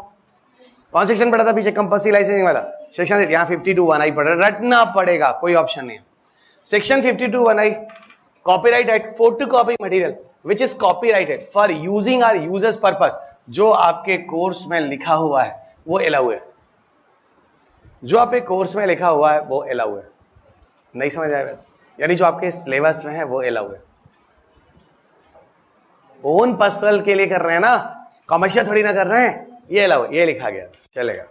कौन सेक्शन पढ़ा था पीछे? कंपल्सरी लाइसेंसिंग वाला सेक्शन, यहाँ 52(1) आई पढ़ रहा, रटना पड़ेगा, कोई ऑप्शन नहीं है। Section 52(1) I, copyright act, photocopy material which is copyrighted for using are users purpose, जो आपके कोर्स में लिखा हुआ है वो अलाउ है, जो आपके कोर्स में लिखा हुआ है वो अलाउ है, नहीं समझ आएगा? यानी जो आपके सिलेबस में है वो अलाउ है, ओन पर्सनल के लिए कर रहे हैं ना, कमर्शियल थोड़ी ना कर रहे हैं, ये अलाउ है, ये लिखा गया, चलेगा।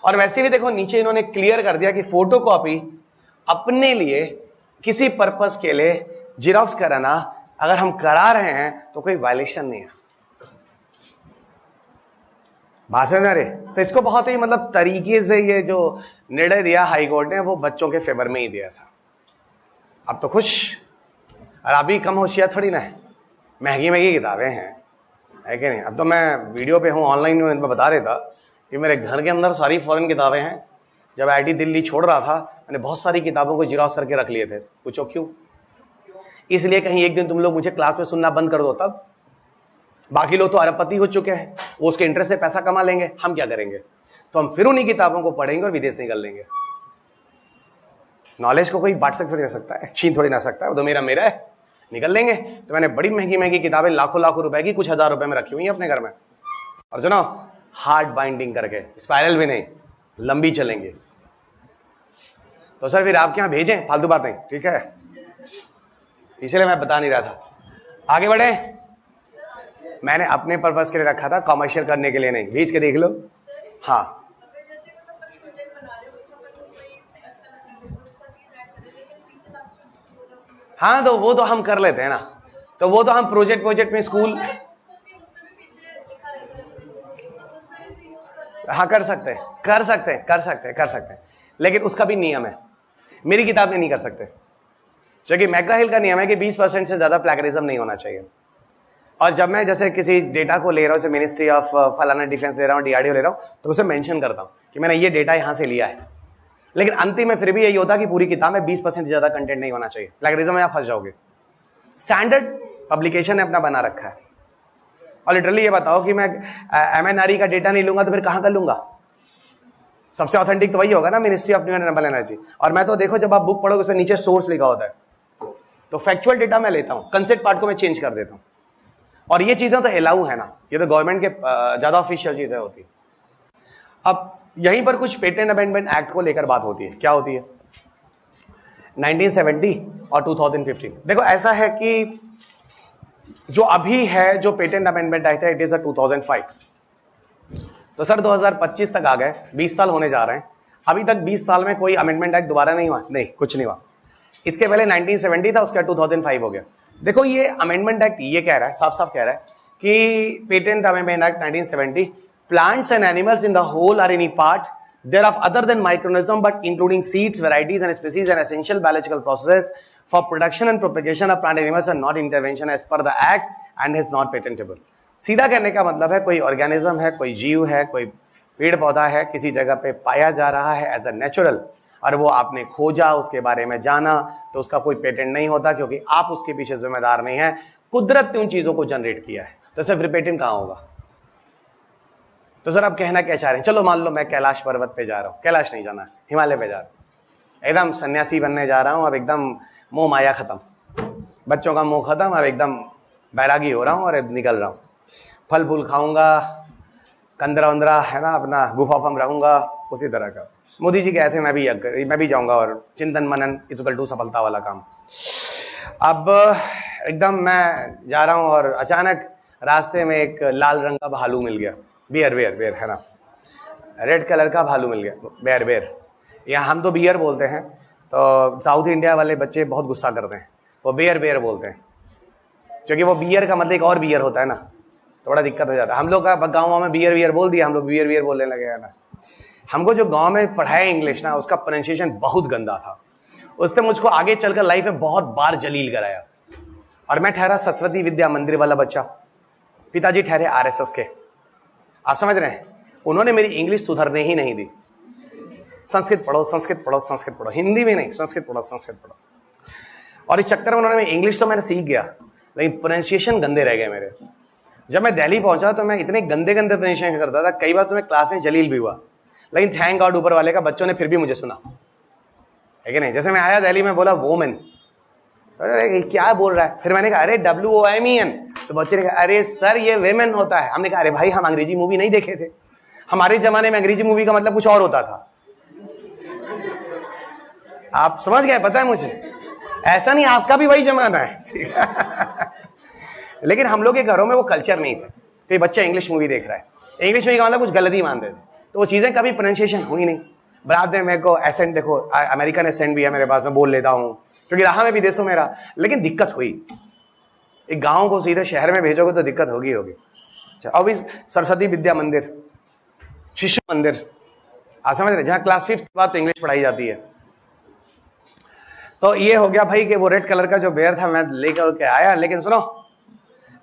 और वैसे भी देखो नीचे इन्होंने क्लियर कर दिया कि फोटोकॉपी अपने लिए किसी पर्पस के लिए जीरोक्स कराना अगर हम करा रहे हैं तो कोई वायलेशन नहीं है, भाषण में। तो इसको बहुत ही मतलब तरीके से ये जो निर्णय दिया हाई कोर्ट ने वो बच्चों के फेवर में ही दिया था। अब तो खुश, और अभी कम होशियार थोड़ी ना है, महंगी महंगी किताबें हैं, है कि नहीं? अब तो मैं वीडियो पे हूँ, ऑनलाइन में बता रहा था कि मेरे घर के अंदर सारी फॉरेन किताबें हैं। जब IIT दिल्ली छोड़ रहा था मैंने बहुत सारी किताबों को जीरोक्स करके रख लिए थे। पूछो क्यों? इसलिए कहीं एक दिन तुम लोग मुझे क्लास में सुनना बंद कर दो तब। बाकी लोग तो अरबपति हो चुके हैं, वो उसके इंटरेस्ट से पैसा कमा लेंगे, हम क्या करेंगे? तो हम फिर उन्हीं किताबों को पढ़ेंगे और विदेश निकल लेंगे। नॉलेज को कोई बांट थोड़ी ना सकता है, छीन थोड़ी ना सकता है, वो तो मेरा है, निकल लेंगे। तो मैंने बड़ी महंगी महंगी किताबें लाखों लाखों रुपए की कुछ हजार रुपए में रखी हुई है अपने घर में, और सुनो हार्ड बाइंडिंग करके, स्पाइरल भी नहीं, लंबी चलेंगे। तो सर फिर आप क्या भेजें फालतू बातें, ठीक है, इसलिए मैं बता नहीं रहा था। आगे बढ़े, मैंने अपने पर्पस के लिए रखा था, कॉमर्शियल करने के लिए नहीं। भेज के देख लो। हाँ हाँ, तो वो तो हम कर लेते हैं ना, तो वो तो हम प्रोजेक्ट में स्कूल, हाँ कर सकते हैं, कर सकते हैं, कर सकते हैं, कर सकते हैं, लेकिन उसका भी नियम है। मेरी किताब में नहीं कर सकते, क्योंकि मैकग्रा-हिल का नियम है कि 20% से ज्यादा प्लैगरिज्म नहीं होना चाहिए। और जब मैं जैसे किसी डेटा को ले रहा हूँ, जैसे मिनिस्ट्री ऑफ फलाना डिफेंस ले रहा हूँ, डीआरडीओ ले रहा हूँ, तो उसे मेंशन करता हूँ कि मैंने ये डेटा यहां से लिया है, लेकिन अंतिम में फिर भी यही होता कि पूरी किताब में 20% से ज्यादा कंटेंट नहीं होना चाहिए। प्लैगरिज्म में आप फंस जाओगे। स्टैंडर्ड पब्लिकेशन ने अपना बना रखा है। और लिटरली ये बताओ कि मैं एमएनआरई का डेटा नहीं लूंगा तो फिर कहां का लूंगा? सबसे ऑथेंटिक तो वही होगा ना, ministry of new and renewable energy. और मैं तो देखो, जब आप बुक पढ़ोगे उसमें नीचे सोर्स लिखा होता है, तो फैक्चुअल डेटा मैं लेता हूं, कंसेप्ट पार्ट को मैं चेंज कर देता हूं। और ये चीजें तो अलाउ है ना, ये तो गवर्नमेंट के ज्यादा ऑफिशियल चीजें होती है। अब यहीं पर कुछ पेटेंट अमेंडमेंट एक्ट को लेकर बात होती है। क्या होती है? 1970 और 2015। देखो ऐसा है कि जो अभी है, जो पेटेंट अमेंडमेंट एक्ट है, इट इज 2005। तो सर 2025 तक आ गए, 20 साल होने जा रहे हैं, अभी तक 20 साल में कोई अमेंडमेंट एक्ट दोबारा नहीं हुआ? नहीं, कुछ नहीं हुआ। इसके पहले 1970 था, उसका 2005 हो गया। देखो ये अमेंडमेंट एक्ट ये कह रहा है, साफ साफ कह रहा है कि patent amendment act 1970, plants and animals in the whole or any part thereof other than microorganism but including seeds, varieties and species and essential biological processes for production and propagation of plant animals are not intervention as per the act and is not patentable। सीधा कहने का मतलब है, कोई ऑर्गेनिज्म है, कोई जीव है, कोई पेड़ पौधा है, किसी जगह पे पाया जा रहा है एज अ नेचुरल, और वो आपने खोजा, उसके बारे में जाना, तो उसका कोई पेटेंट नहीं होता, क्योंकि आप उसके पीछे जिम्मेदार नहीं है। कुदरत ने उन चीजों को जनरेट किया है, तो सिर्फ पेटेंट कहां होगा? तो सर आप कहना क्या चाह रहे हैं? चलो मान लो मैं कैलाश पर्वत पे जा रहा हूं, कैलाश नहीं जाना, हिमालय पे जा रहा हूं, एकदम सन्यासी बनने जा रहा हूं, अब एकदम मोह माया खत्म, बच्चों का मोह खत्म, अब एकदम बैरागी हो रहा हूं और अब निकल रहा हूं, फल फूल खाऊंगा, कंदरा वंदरा है ना, अपना गुफा में रहूंगा, उसी तरह का। मोदी जी कहे थे मैं भी जाऊंगा, और चिंतन मनन इक्वल टू सफलता वाला काम। अब एकदम मैं जा रहा हूं और अचानक रास्ते में एक लाल रंग का भालू मिल गया, बियर है ना, रेड कलर का भालू मिल गया, बेर। यहाँ हम तो बियर बोलते हैं, तो साउथ इंडिया वाले बच्चे बहुत गुस्सा करते हैं, वो बेर बोलते हैं, क्योंकि वो बियर का मतलब एक और बियर होता है ना, थोड़ा दिक्कत हो जाता है। हम लोग का गाँव में बियर बोल दिया, हम लोग बियर बोलने लगे है ना। हमको जो गांव में पढ़ाया इंग्लिश ना, उसका प्रोनाउंसिएशन बहुत गंदा था, उसने मुझको आगे चलकर लाइफ में बहुत बार जलील कराया। और मैं ठहरा सरस्वती विद्या मंदिर वाला बच्चा, पिताजी ठहरे आरएसएस के। आप समझ रहे हैं, उन्होंने मेरी इंग्लिश सुधरने ही नहीं दी। संस्कृत पढ़ो, संस्कृत पढ़ो, संस्कृत पढ़ो, हिंदी भी नहीं, संस्कृत पढ़ो, संस्कृत पढ़ो। और इस चक्कर में उन्होंने, इंग्लिश तो मैंने सीख गया, लेकिन प्रोनाउंसिएशन गंदे रह गए मेरे। जब मैं दिल्ली पहुंचा तो मैं इतने गंदे प्रोनाउंसिएशन करता था, कई बार तो मैं क्लास में जलील भी हुआ, लेकिन थैंक गॉड ऊपर वाले का, बच्चों ने फिर भी मुझे सुना, है कि नहीं। जैसे मैं आया दिल्ली में, बोला वोमेन, अरे क्या बोल रहा है, फिर मैंने कहा अरे WOMEN, तो बच्चे ने कहा अरे सर ये वेमेन होता है। हमने कहा अरे भाई हम अंग्रेजी मूवी नहीं देखे थे, हमारे जमाने में अंग्रेजी मूवी का मतलब कुछ और होता था। आप समझ गए, पता है मुझे, ऐसा नहीं, आपका भी वही जमाना है, ठीक है। लेकिन हम लोग के घरों में वो कल्चर नहीं था कि बच्चा इंग्लिश मूवी देख रहा है, इंग्लिश मूवी का मतलब कुछ गलत ही मानते थे, तो वो चीजें कभी प्रोनाउंसिएशन हुई नहीं। बरात में मेरे को एसेंट, देखो अमेरिकन एसेंट भी है मेरे पास, मैं बोल लेता हूँ, क्योंकि रहा मैं विदेशों में रहा, लेकिन दिक्कत हुई। एक गांव को सीधे शहर में भेजोगे तो दिक्कत होगी। अब इस सरस्वती विद्या मंदिर, शिशु मंदिर, आप समझ रहे, जहां क्लास 5 के बाद तो इंग्लिश पढ़ाई जाती है। तो ये हो गया भाई कि वो रेड कलर का जो बेयर था मैं लेकर के आया, लेकिन सुनो,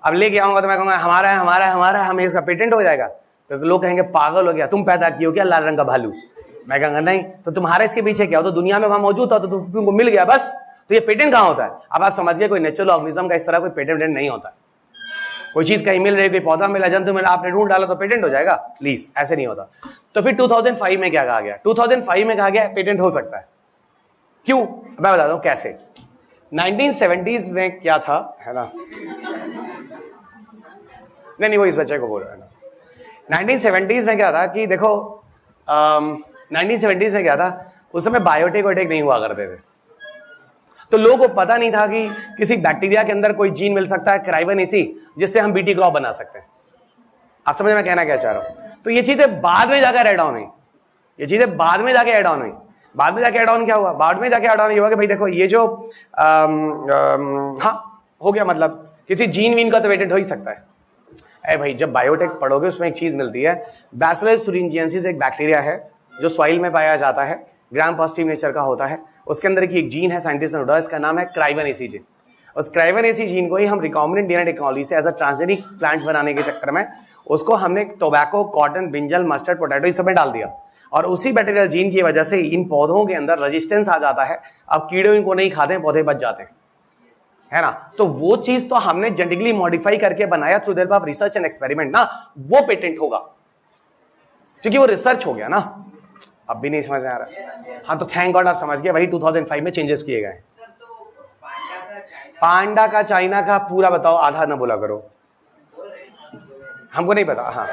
अब लेके आऊंगा तो मैं कहूंगा हमारा है, हमारा है, हमारा है, हमें इसका पेटेंट हो जाएगा, तो लोग कहेंगे पागल हो गया, तुम पैदा किए हो क्या लाल रंग का भालू? मैं कहूंगा नहीं, तो तुम्हारे इसके पीछे क्या हो, तो दुनिया में वहां मौजूद था तो तुमको मिल गया बस, तो ये पेटेंट कहां होता है? अब आप समझिए, कोई नेचुरल ऑर्गेनिज्म का इस तरह कोई पेटेंट नहीं होता। कोई चीज कहीं मिल रही, कोई पौधा मिला, जंतु मिला, आपने ढूंढ डाला तो पेटेंट हो जाएगा? प्लीज, ऐसे नहीं होता। तो फिर 2005 में क्या कहा गया? 2005 में कहा गया पेटेंट हो सकता है। क्यों? मैं बताता हूं कैसे। 1970s में क्या था, है ना, नहीं वो इस बच्चे को बोल रहा है ना। 1970s में क्या था कि देखो, 1970s में क्या था, उस समय बायोटेक वायोटेक नहीं हुआ करते थे, तो लोगों को पता नहीं था कि किसी बैक्टीरिया के अंदर कोई जीन मिल सकता है, क्राइबनेसी, जिससे हम बीटी क्रॉप बना सकते हैं। आप समझ मैं कहना क्या चाह रहा हूं? तो ये चीजें बाद में जाकर एड ऑन हुई, ये चीजें बाद में जाके एड ऑन हुई। बाद में जाके एड ऑन क्या हुआ? बाद में जाके एड ऑन ये हुआ कि भाई देखो, ये जो हाँ हो गया, मतलब किसी जीन वीन का तो पेटेंट हो ही सकता है, ए भाई जब बायोटेक पढ़ोगे उसमें एक चीज मिलती है, बैसिलस thuringiensis एक बैक्टीरिया है जो सॉइल में पाया जाता है, ग्राम पॉजिटिव नेचर का होता है। उसके अंदर की एक जीन है, साइंटिस्ट ने ढूंढा, इसका नाम है क्राइवन एसी जीन। उस क्राइवन एसी जीन को ही हम रिकॉम्बिनेंट डीएनए टेक्नोलॉजी से एज अ ट्रांसजेनिक प्लांट्स बनाने के चक्कर में उसको हमने tobacco, cotton, brinjal, mustard, potato इस सब में डाल दिया, और उसी बैक्टीरियल जीन की वजह से इन पौधों के अंदर रेजिस्टेंस आ जाता है। अब कीड़े इनको नहीं खाते हैं, पौधे बच जाते हैं, है ना। तो वो चीज तो हमने जेनेटिकली मॉडिफाई करके बनाया through the help of research and experiment ना, वो पेटेंट होगा क्योंकि वो रिसर्च हो गया ना। अब भी नहीं समझ में आ रहा? हाँ, तो थैंक गॉड आप समझ गए। वही 2005 में चेंजेस किए गए। पांडा का चाइना का पूरा बताओ, आधा ना बोला करो, हमको नहीं पता। हाँ,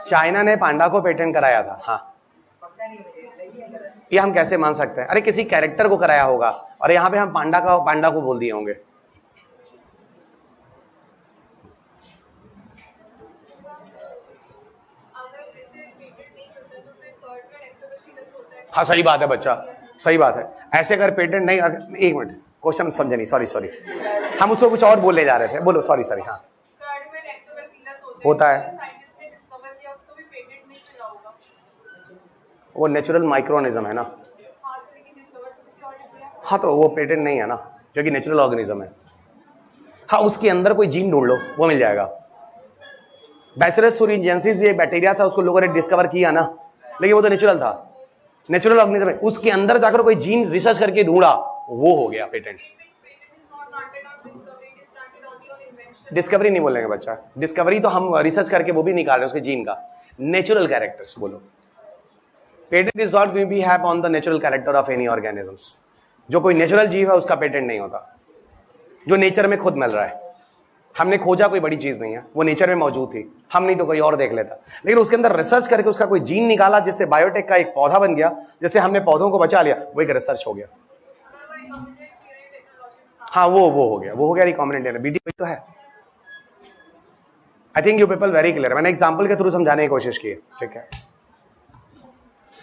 चाइना ने पांडा को पेटेंट कराया था। हाँ, ये हम कैसे मान सकते हैं? अरे किसी कैरेक्टर को कराया होगा, और यहाँ पे हम पांडा को बोल दिए होंगे। हाँ सही बात है बच्चा, सही बात है। ऐसे अगर पेटेंट नहीं, एक मिनट, क्वेश्चन समझे नहीं, सॉरी हम उसको कुछ और बोलने जा रहे थे। बोलो, सॉरी। हाँ, होता है, वो नेचुरल माइक्रोऑर्गेनिज्म है ना। हाँ, तो वो पेटेंट नहीं है ना, क्योंकि नेचुरल ऑर्गेनिज्म है। हाँ, उसके अंदर कोई जीन ढूंढ लो, वो मिल जाएगा। बैसिलस thuringiensis भी एक बैक्टीरिया था, उसको लोगों ने डिस्कवर किया ना, लेकिन वो तो नेचुरल था, नेचुरल ऑर्गेनिज्म है। उसके अंदर जाकर कोई जीन रिसर्च करके ढूंढा, वो हो गया पेटेंट। डिस्कवरी नहीं बोलेंगे बच्चा, डिस्कवरी तो हम रिसर्च करके वो भी निकाल रहे हैं उसके जीन का। नेचुरल कैरेक्टर्स बोलो। Patent is not be have on the natural character of any organisms. जो कोई नेचुरल जीव है उसका पेटेंट नहीं होता, जो नेचर में खुद मिल रहा है। हमने खोजा कोई बड़ी चीज नहीं है, वो नेचर में मौजूद थी, हम नहीं तो कोई और देख लेता। लेकिन उसके अंदर रिसर्च करके उसका कोई जीन निकाला, जिससे बायोटेक का एक पौधा बन गया, जैसे हमने पौधों को बचा लिया, वो एक रिसर्च हो गया। हाँ, वो हो गया रिकॉम्बिनेंट बीटी तो है। I think you people very clear. मैंने एग्जाम्पल के थ्रू समझाने की कोशिश की है, ठीक है।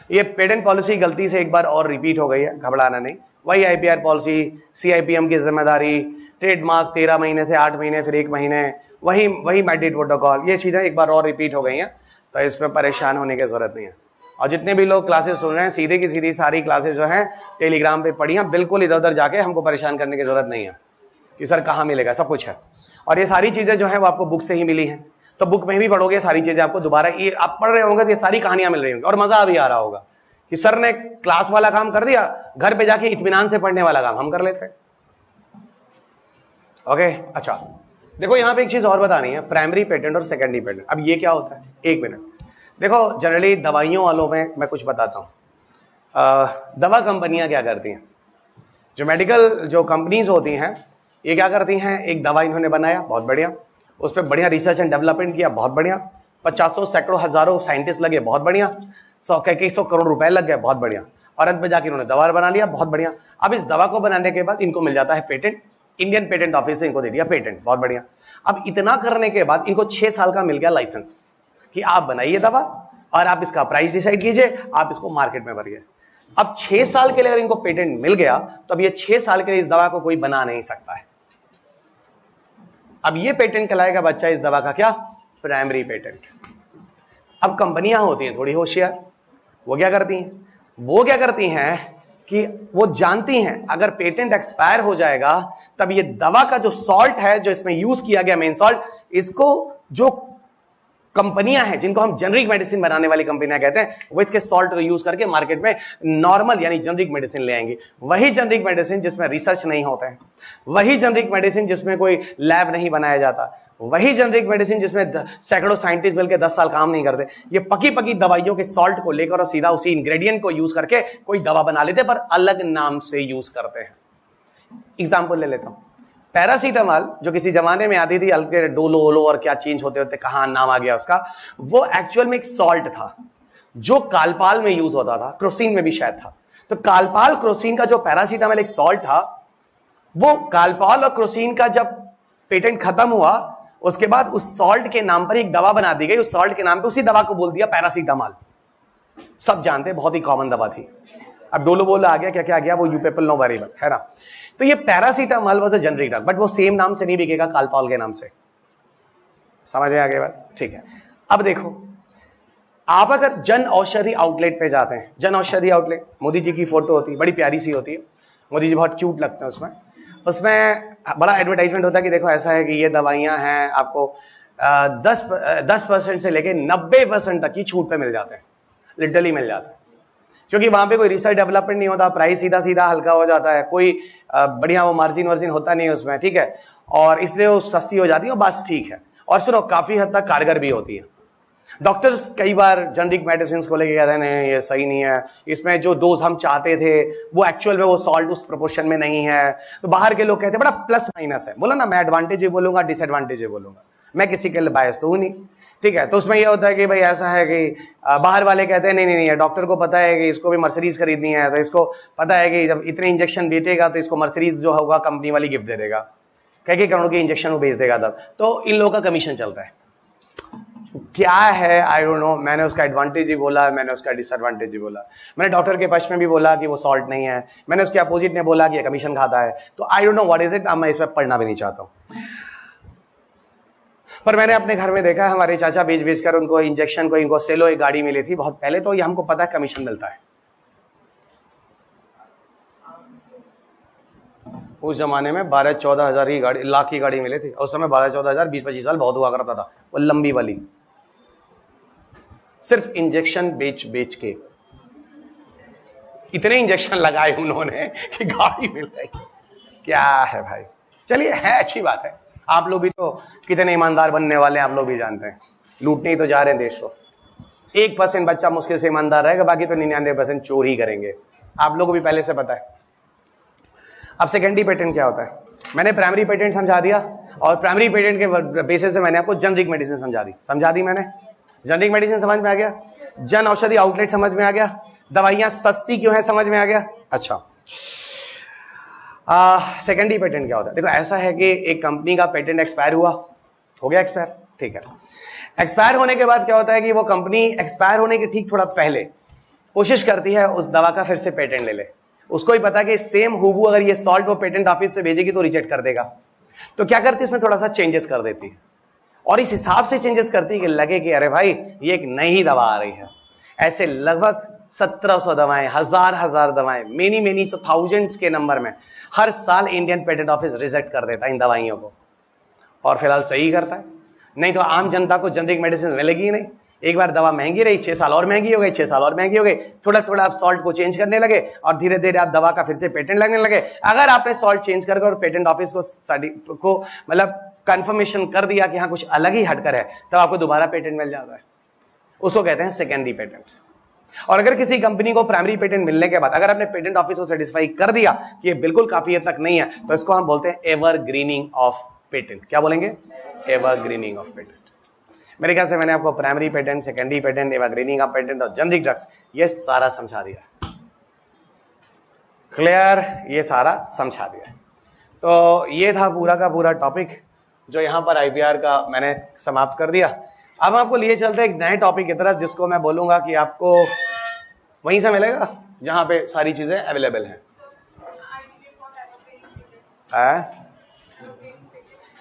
ये पेटेंट पॉलिसी गलती से एक बार और रिपीट हो गई है, घबराना नहीं। वही आईपीआर पॉलिसी, सीआईपीएम की जिम्मेदारी, ट्रेडमार्क 13 महीने से 8 महीने, फिर 1 महीने, वही मैड्रिड प्रोटोकॉल, ये चीजें एक बार और रिपीट हो गई हैं, तो इसमें परेशान होने की जरूरत नहीं है। और जितने भी लोग क्लासेस सुन रहे हैं, सीधे की सीधी सारी क्लासेस जो हैं टेलीग्राम पे पढ़ी हैं, बिल्कुल इधर उधर जाके हमको परेशान करने की जरूरत नहीं है कि सर कहाँ मिलेगा, सब कुछ है। और ये सारी चीजें जो है वो आपको बुक से ही मिली हैं, तो बुक में भी पढ़ोगे सारी चीजें आपको दोबारा, ये आप पढ़ रहे होंगे तो ये सारी कहानियां मिल रही होंगी, और मजा भी आ रहा होगा कि सर ने क्लास वाला काम कर दिया, घर पे जाके इत्मीनान से पढ़ने वाला काम हम कर लेते हैं। ओके, अच्छा देखो यहाँ पे एक चीज और बतानी है, प्राइमरी पेटेंट और सेकेंडरी पेटेंट। अब ये क्या होता है, एक मिनट देखो, जनरली दवाइयों वालों में मैं कुछ बताता हूँ। दवा कंपनियां क्या करती हैं, जो मेडिकल जो कंपनीज होती हैं, ये क्या करती हैं, एक दवा इन्होंने बनाया, बहुत बढ़िया, उस पर बढ़िया रिसर्च एंड डेवलपमेंट किया, बहुत बढ़िया, 50 सैकड़ों हजारों साइंटिस्ट लगे, बहुत बढ़िया, 100 करोड़ रुपए लग गए, बहुत बढ़िया, और अंत में जाके इन्होंने दवा बना लिया, बहुत बढ़िया। अब इस दवा को बनाने के बाद इनको मिल जाता है पेटेंट, इंडियन पेटेंट ऑफिस से इनको दे दिया पेटेंट, बहुत बढ़िया। अब इतना करने के बाद इनको 6 साल का मिल गया लाइसेंस कि आप बनाइए दवा और आप इसका प्राइस डिसाइड कीजिए, आप इसको मार्केट में भरिए। अब 6 साल के लिए अगर इनको पेटेंट मिल गया, तो अब ये 6 साल के लिए इस दवा को कोई बना नहीं सकता है। अब ये पेटेंट कहलाएगा बच्चा इस दवा का क्या, प्राइमरी पेटेंट। अब कंपनियां होती हैं थोड़ी होशियार, वो क्या करती हैं कि वो जानती हैं अगर पेटेंट एक्सपायर हो जाएगा, तब ये दवा का जो सॉल्ट है, जो इसमें यूज किया गया मेन सॉल्ट, इसको जो कंपनियां हैं जिनको हम जेनरिक मेडिसिन बनाने वाली कंपनियां कहते हैं, वो इसके सॉल्ट को यूज करके मार्केट में नॉर्मल यानी जेनरिक मेडिसिन ले आएंगे। वही जेनरिक मेडिसिन जिसमें रिसर्च नहीं होता है, वही जेनरिक मेडिसिन जिसमें कोई लैब नहीं बनाया जाता, वही जेनरिक मेडिसिन जिसमें सैकड़ों साइंटिस्ट मिलकर 10 साल काम नहीं करते, ये पकी दवाइयों के सॉल्ट को लेकर और सीधा उसी इंग्रेडिएंट को यूज करके कोई दवा बना लेते, पर अलग नाम से यूज करते हैं। एग्जाम्पल ले लेता हूं, पैरासीटामॉल जो किसी जमाने में आती थी, हल्के डोलो ओलो और क्या चेंज होते होते कहां नाम आ गया उसका, वो एक्चुअल में एक सॉल्ट था जो कालपाल में यूज होता था, क्रोसिन में भी शायद था। तो कालपाल क्रोसिन का जो पैरासीटामॉल एक सॉल्ट था, वो कालपाल और क्रोसिन का जब पेटेंट खत्म हुआ, उसके बाद उस सॉल्ट के नाम पर एक दवा बना दी गई, उस सॉल्ट के नाम पे उसी दवा को बोल दिया पैरासीटामॉल। सब जानते, बहुत ही कॉमन दवा थी। अब डोलो बोलो आ गया, क्या क्या आ गया, वो you people know very well, है ना। तो ये paracetamol was a generic drug, but वो सेम नाम से नहीं बिकेगा कालपाल के नाम से। समझ में आ गई बात? ठीक है। अब देखो, आप अगर जन औषधि आउटलेट पे जाते हैं, जन औषधि आउटलेट, मोदी जी की फोटो होती है, बड़ी प्यारी सी होती है, मोदी जी बहुत क्यूट लगते हैं उसमें। उसमें बड़ा एडवर्टाइजमेंट होता है कि देखो ऐसा है कि ये दवाइयां हैं, आपको 10% से लेके 90% तक की छूट पे मिल जाते हैं, लिटरली मिल जाते हैं, क्योंकि वहां पे कोई रिसर्च डेवलपमेंट नहीं होता, प्राइस सीधा सीधा हल्का हो जाता है, कोई बढ़िया वो मार्जिन वर्जिन होता नहीं है उसमें, ठीक है, और इसलिए वो सस्ती हो जाती है और बस ठीक है। और सुनो, काफी हद तक कारगर भी होती है। डॉक्टर्स कई बार जेनरिक मेडिसिन को लेके कहते हैं नहीं ये सही नहीं है, इसमें जो डोज हम चाहते थे वो एक्चुअल में वो सॉल्ट उस प्रोपोर्शन में नहीं है। तो बाहर के लोग कहते हैं बड़ा प्लस माइनस है। बोला ना, मैं एडवांटेज ही बोलूंगा, डिसएडवांटेज ही बोलूंगा, मैं किसी के लिए बायस तो हूं नहीं, ठीक है। तो उसमें यह होता है कि भाई ऐसा है कि बाहर वाले कहते हैं नहीं नहीं नहीं, डॉक्टर को पता है कि इसको भी मर्सिडीज खरीदनी है, तो इसको पता है कि जब इतने इंजेक्शन बेचेगा तो इसको मर्सिडीज जो होगा कंपनी वाली गिफ्ट दे देगा, कई करोड़ के इंजेक्शन वो बेच देगा तब, तो इन लोगों का कमीशन चलता है। क्या है आई डोंट नो, मैंने उसका एडवांटेज ही बोला, मैंने उसका डिसएडवांटेज ही बोला, मैंने डॉक्टर के पक्ष में भी बोला कि वो सॉल्ट नहीं है, मैंने उसके अपोजिट में बोला कि ये कमीशन खाता है, तो I don't know what is it. अब मैं इस पर पढ़ना भी नहीं चाहता हूं, पर मैंने अपने घर में देखा, हमारे चाचा बेच बेच कर उनको इंजेक्शन को, इनको सेलो एक गाड़ी मिली थी बहुत पहले, तो ये हमको पता है कमीशन मिलता है। उस जमाने में 12-14 हजार की गाड़ी, लाख की गाड़ी मिली थी उस समय। 12-14 हजार 20-25 साल बहुत हुआ करता था, वो लंबी वाली, सिर्फ इंजेक्शन बेच बेच के इतने इंजेक्शन लगाए उन्होंने कि गाड़ी मिल गई। क्या है भाई, चलिए है, अच्छी बात है। आप लोग भी तो कितने ईमानदार बनने वाले हैं, आप लोग भी जानते हैं, लूटने ही तो जा रहे हैं देश को। 1% बच्चा मुश्किल से ईमानदार रहेगा, बाकी तो 99% चोर ही करेंगे, आप लोगों को भी पहले से पता है। अब सेकेंडरी पेटेंट क्या होता है, मैंने प्राइमरी पेटेंट समझा दिया, और प्राइमरी पेटेंट के बेसिस से मैंने आपको जेनरिक मेडिसिन समझा दी मैंने। जेनरिक मेडिसिन समझ में आ गया, जन औषधि आउटलेट समझ में आ गया, दवाइयां सस्ती क्यों है समझ में आ गया। अच्छा, सेकेंडरी पेटेंट क्या होता है? देखो ऐसा है कि एक कंपनी का पेटेंट एक्सपायर हुआ, हो गया एक्सपायर, ठीक है। एक्सपायर होने के बाद क्या होता है कि वो कंपनी एक्सपायर होने के ठीक थोड़ा पहले कोशिश करती है उस दवा का फिर से पेटेंट ले ले। उसको ही पता कि सेम हुबू अगर ये सॉल्ट वो पेटेंट ऑफिस से भेजेगी तो रिजेक्ट कर देगा, तो क्या करती है उसमें थोड़ा सा चेंजेस कर देती है, और इस हिसाब से चेंजेस करती है कि लगे कि अरे भाई ये एक नई दवा आ रही है। ऐसे लगभग 1700 दवाएं, हजार दवाएं, मेनी सो थाउजेंड्स के नंबर में हर साल इंडियन पेटेंट ऑफिस रिजेक्ट कर देता है इन दवाइयों को, और फिलहाल सही करता है, नहीं तो आम जनता को जेनरिक मेडिसिन मिलेगी ही नहीं। एक बार दवा महंगी रही, 6 साल और महंगी हो गई, 6 साल और महंगी हो गई, थोड़ा थोड़ा आप सॉल्ट को चेंज करने लगे, और धीरे धीरे आप दवा का फिर से पेटेंट लगने लगे। अगर आपने सॉल्ट चेंज करके और पेटेंट ऑफिस को मतलब कंफर्मेशन कर दिया कि हाँ कुछ अलग ही हटकर है, तब आपको दोबारा पेटेंट मिल जाता है, उसको कहते हैं सेकेंडरी पेटेंट। और अगर किसी कंपनी को प्राइमरी पेटेंट मिलने के बाद अगर आपने पेटेंट ऑफिस को सेटिस्फाई कर दिया कि ये बिल्कुल काफी हद तक नहीं है, तो इसको हम बोलते हैं एवरग्रीनिंग ऑफ पेटेंट। क्या बोलेंगे? Evergreening of patent. मेरे ख्याल से मैंने आपको primary patent, secondary patent, evergreening of patent और जेनरिक ड्रग्स ये सारा समझा दिया। क्लियर? ये सारा समझा दिया। तो ये था पूरा का पूरा टॉपिक जो यहां पर आईपीआर का मैंने समाप्त कर दिया। अब आपको लिए चलते हैं एक नए टॉपिक की तरफ, जिसको मैं बोलूंगा कि आपको वहीं से मिलेगा जहां पे सारी चीजें अवेलेबल हैं।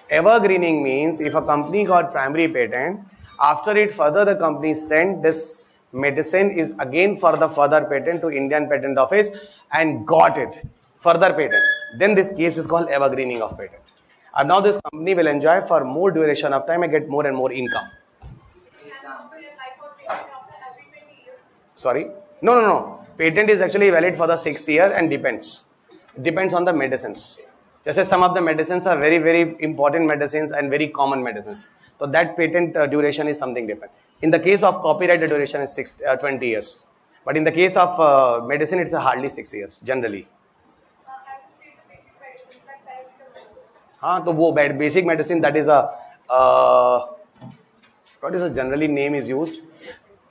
Evergreening means if a company got primary patent, after it further the company sent this medicine is again for the further patent to Indian Patent Office and got it further patent, then this case is called evergreening of patent. And now this company will enjoy for more duration of time and get more and more income. Sorry? No. Patent is actually valid for the 6 years and depends on the medicines. जैसे some of the medicines are very very important medicines and very common medicines, so that patent duration is something different. In the case of copyright the duration is 20 years, but in the case of medicine it's hardly 6 years generally. हाँ, तो वो basic medicine that is a what is a generally name is used?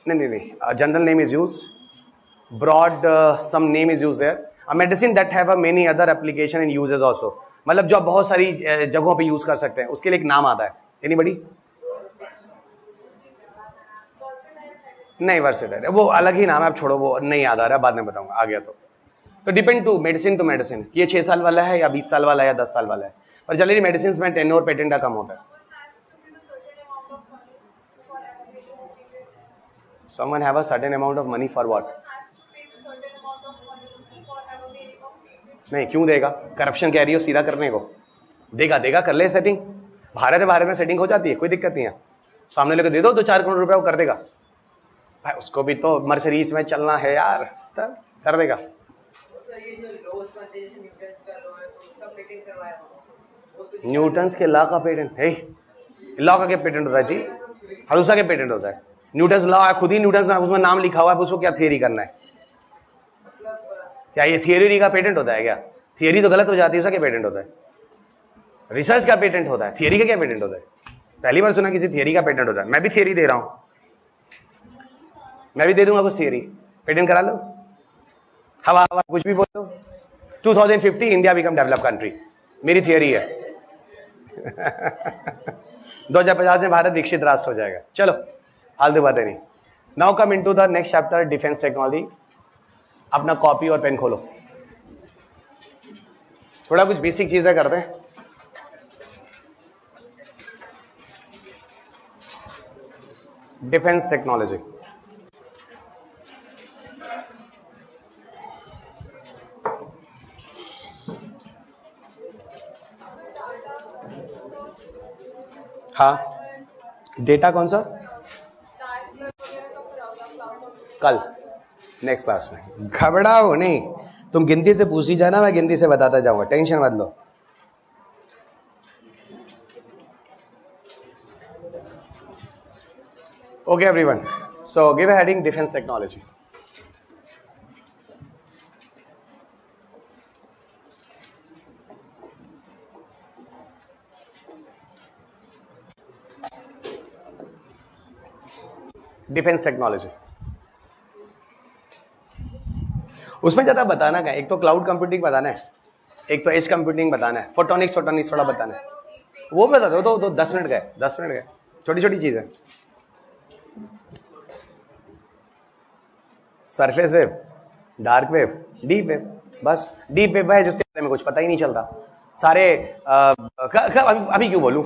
नहीं, general name is used, broad some name is used there. A medicine that have a many other application and uses also, मतलब जो बहुत सारी जगहों पे यूज कर सकते हैं, उसके लिए एक नाम आता है। एनीबडी? नहीं, वर्सेटाइल वो अलग ही नाम है, आप छोड़ो, वो नहीं याद आ रहा, बाद में बताऊंगा, आ गया तो डिपेंड टू मेडिसिन, ये 6 साल वाला है या 20 साल वाला है या 10 साल वाला है, और जनरली मेडिसिन में 10 और पेटेंट का कम होता है। Someone have a certain amount of money for what? नहीं, क्यों देगा? करप्शन कह रही हो सीधा करने को? देगा, कर ले सेटिंग। भारत है, भारत में सेटिंग हो जाती है, कोई दिक्कत नहीं है। सामने लेकर दे दो 2-4 करोड़ रुपया, वो कर देगा। भाई उसको भी तो मर्सिडीज में चलना है यार, तब कर देगा। न्यूटन्स के लॉ का पेटेंट है, लॉ का क्या पेटेंट होता है जी? हदूसा के पेटेंट होता है। न्यूटन्स लॉ है, खुद ही न्यूटन्स उसमें नाम लिखा हुआ है, उसको क्या थियरी करना है? क्या ये थियरी का पेटेंट होता है क्या? थियरी तो गलत हो जाती है, उसका क्या पेटेंट होता है? रिसर्च का पेटेंट होता है, थियरी का क्या पेटेंट होता है? पहली बार सुना किसी थियरी का पेटेंट होता है। मैं भी थियरी दे रहा हूं, मैं भी दे दूंगा कुछ थियरी, पेटेंट करा लो। हवा कुछ भी बोल दो। 2050 इंडिया बिकम डेवलप कंट्री, मेरी थियरी है। 2050 में भारत विकसित राष्ट्र हो जाएगा। चलो फालतू बातें नहीं। Now come into the next chapter, defence technology. अपना कॉपी और पेन खोलो, थोड़ा कुछ बेसिक चीजें करते हैं। डिफेंस टेक्नोलॉजी, हाँ डेटा कौन सा? कल नेक्स्ट क्लास में। घबराओ नहीं, तुम गिनती से पूछी जाना, मैं गिनती से बताता जाऊंगा, टेंशन मत लो। Okay everyone, so give a heading defence technology. Defence technology, उसमें ज्यादा बताना क्या है? एक तो क्लाउड कंप्यूटिंग बताना है, एक तो एज कंप्यूटिंग बताना है, फोटोनिक्स थोड़ा बताना है। वो बता दो तो 10 मिनट गए, छोटी छोटी चीज है। Surface wave, dark wave, deep wave. बस डीप वेव है जिसके बारे में कुछ पता ही नहीं चलता। सारे अभी क्यों बोलूं,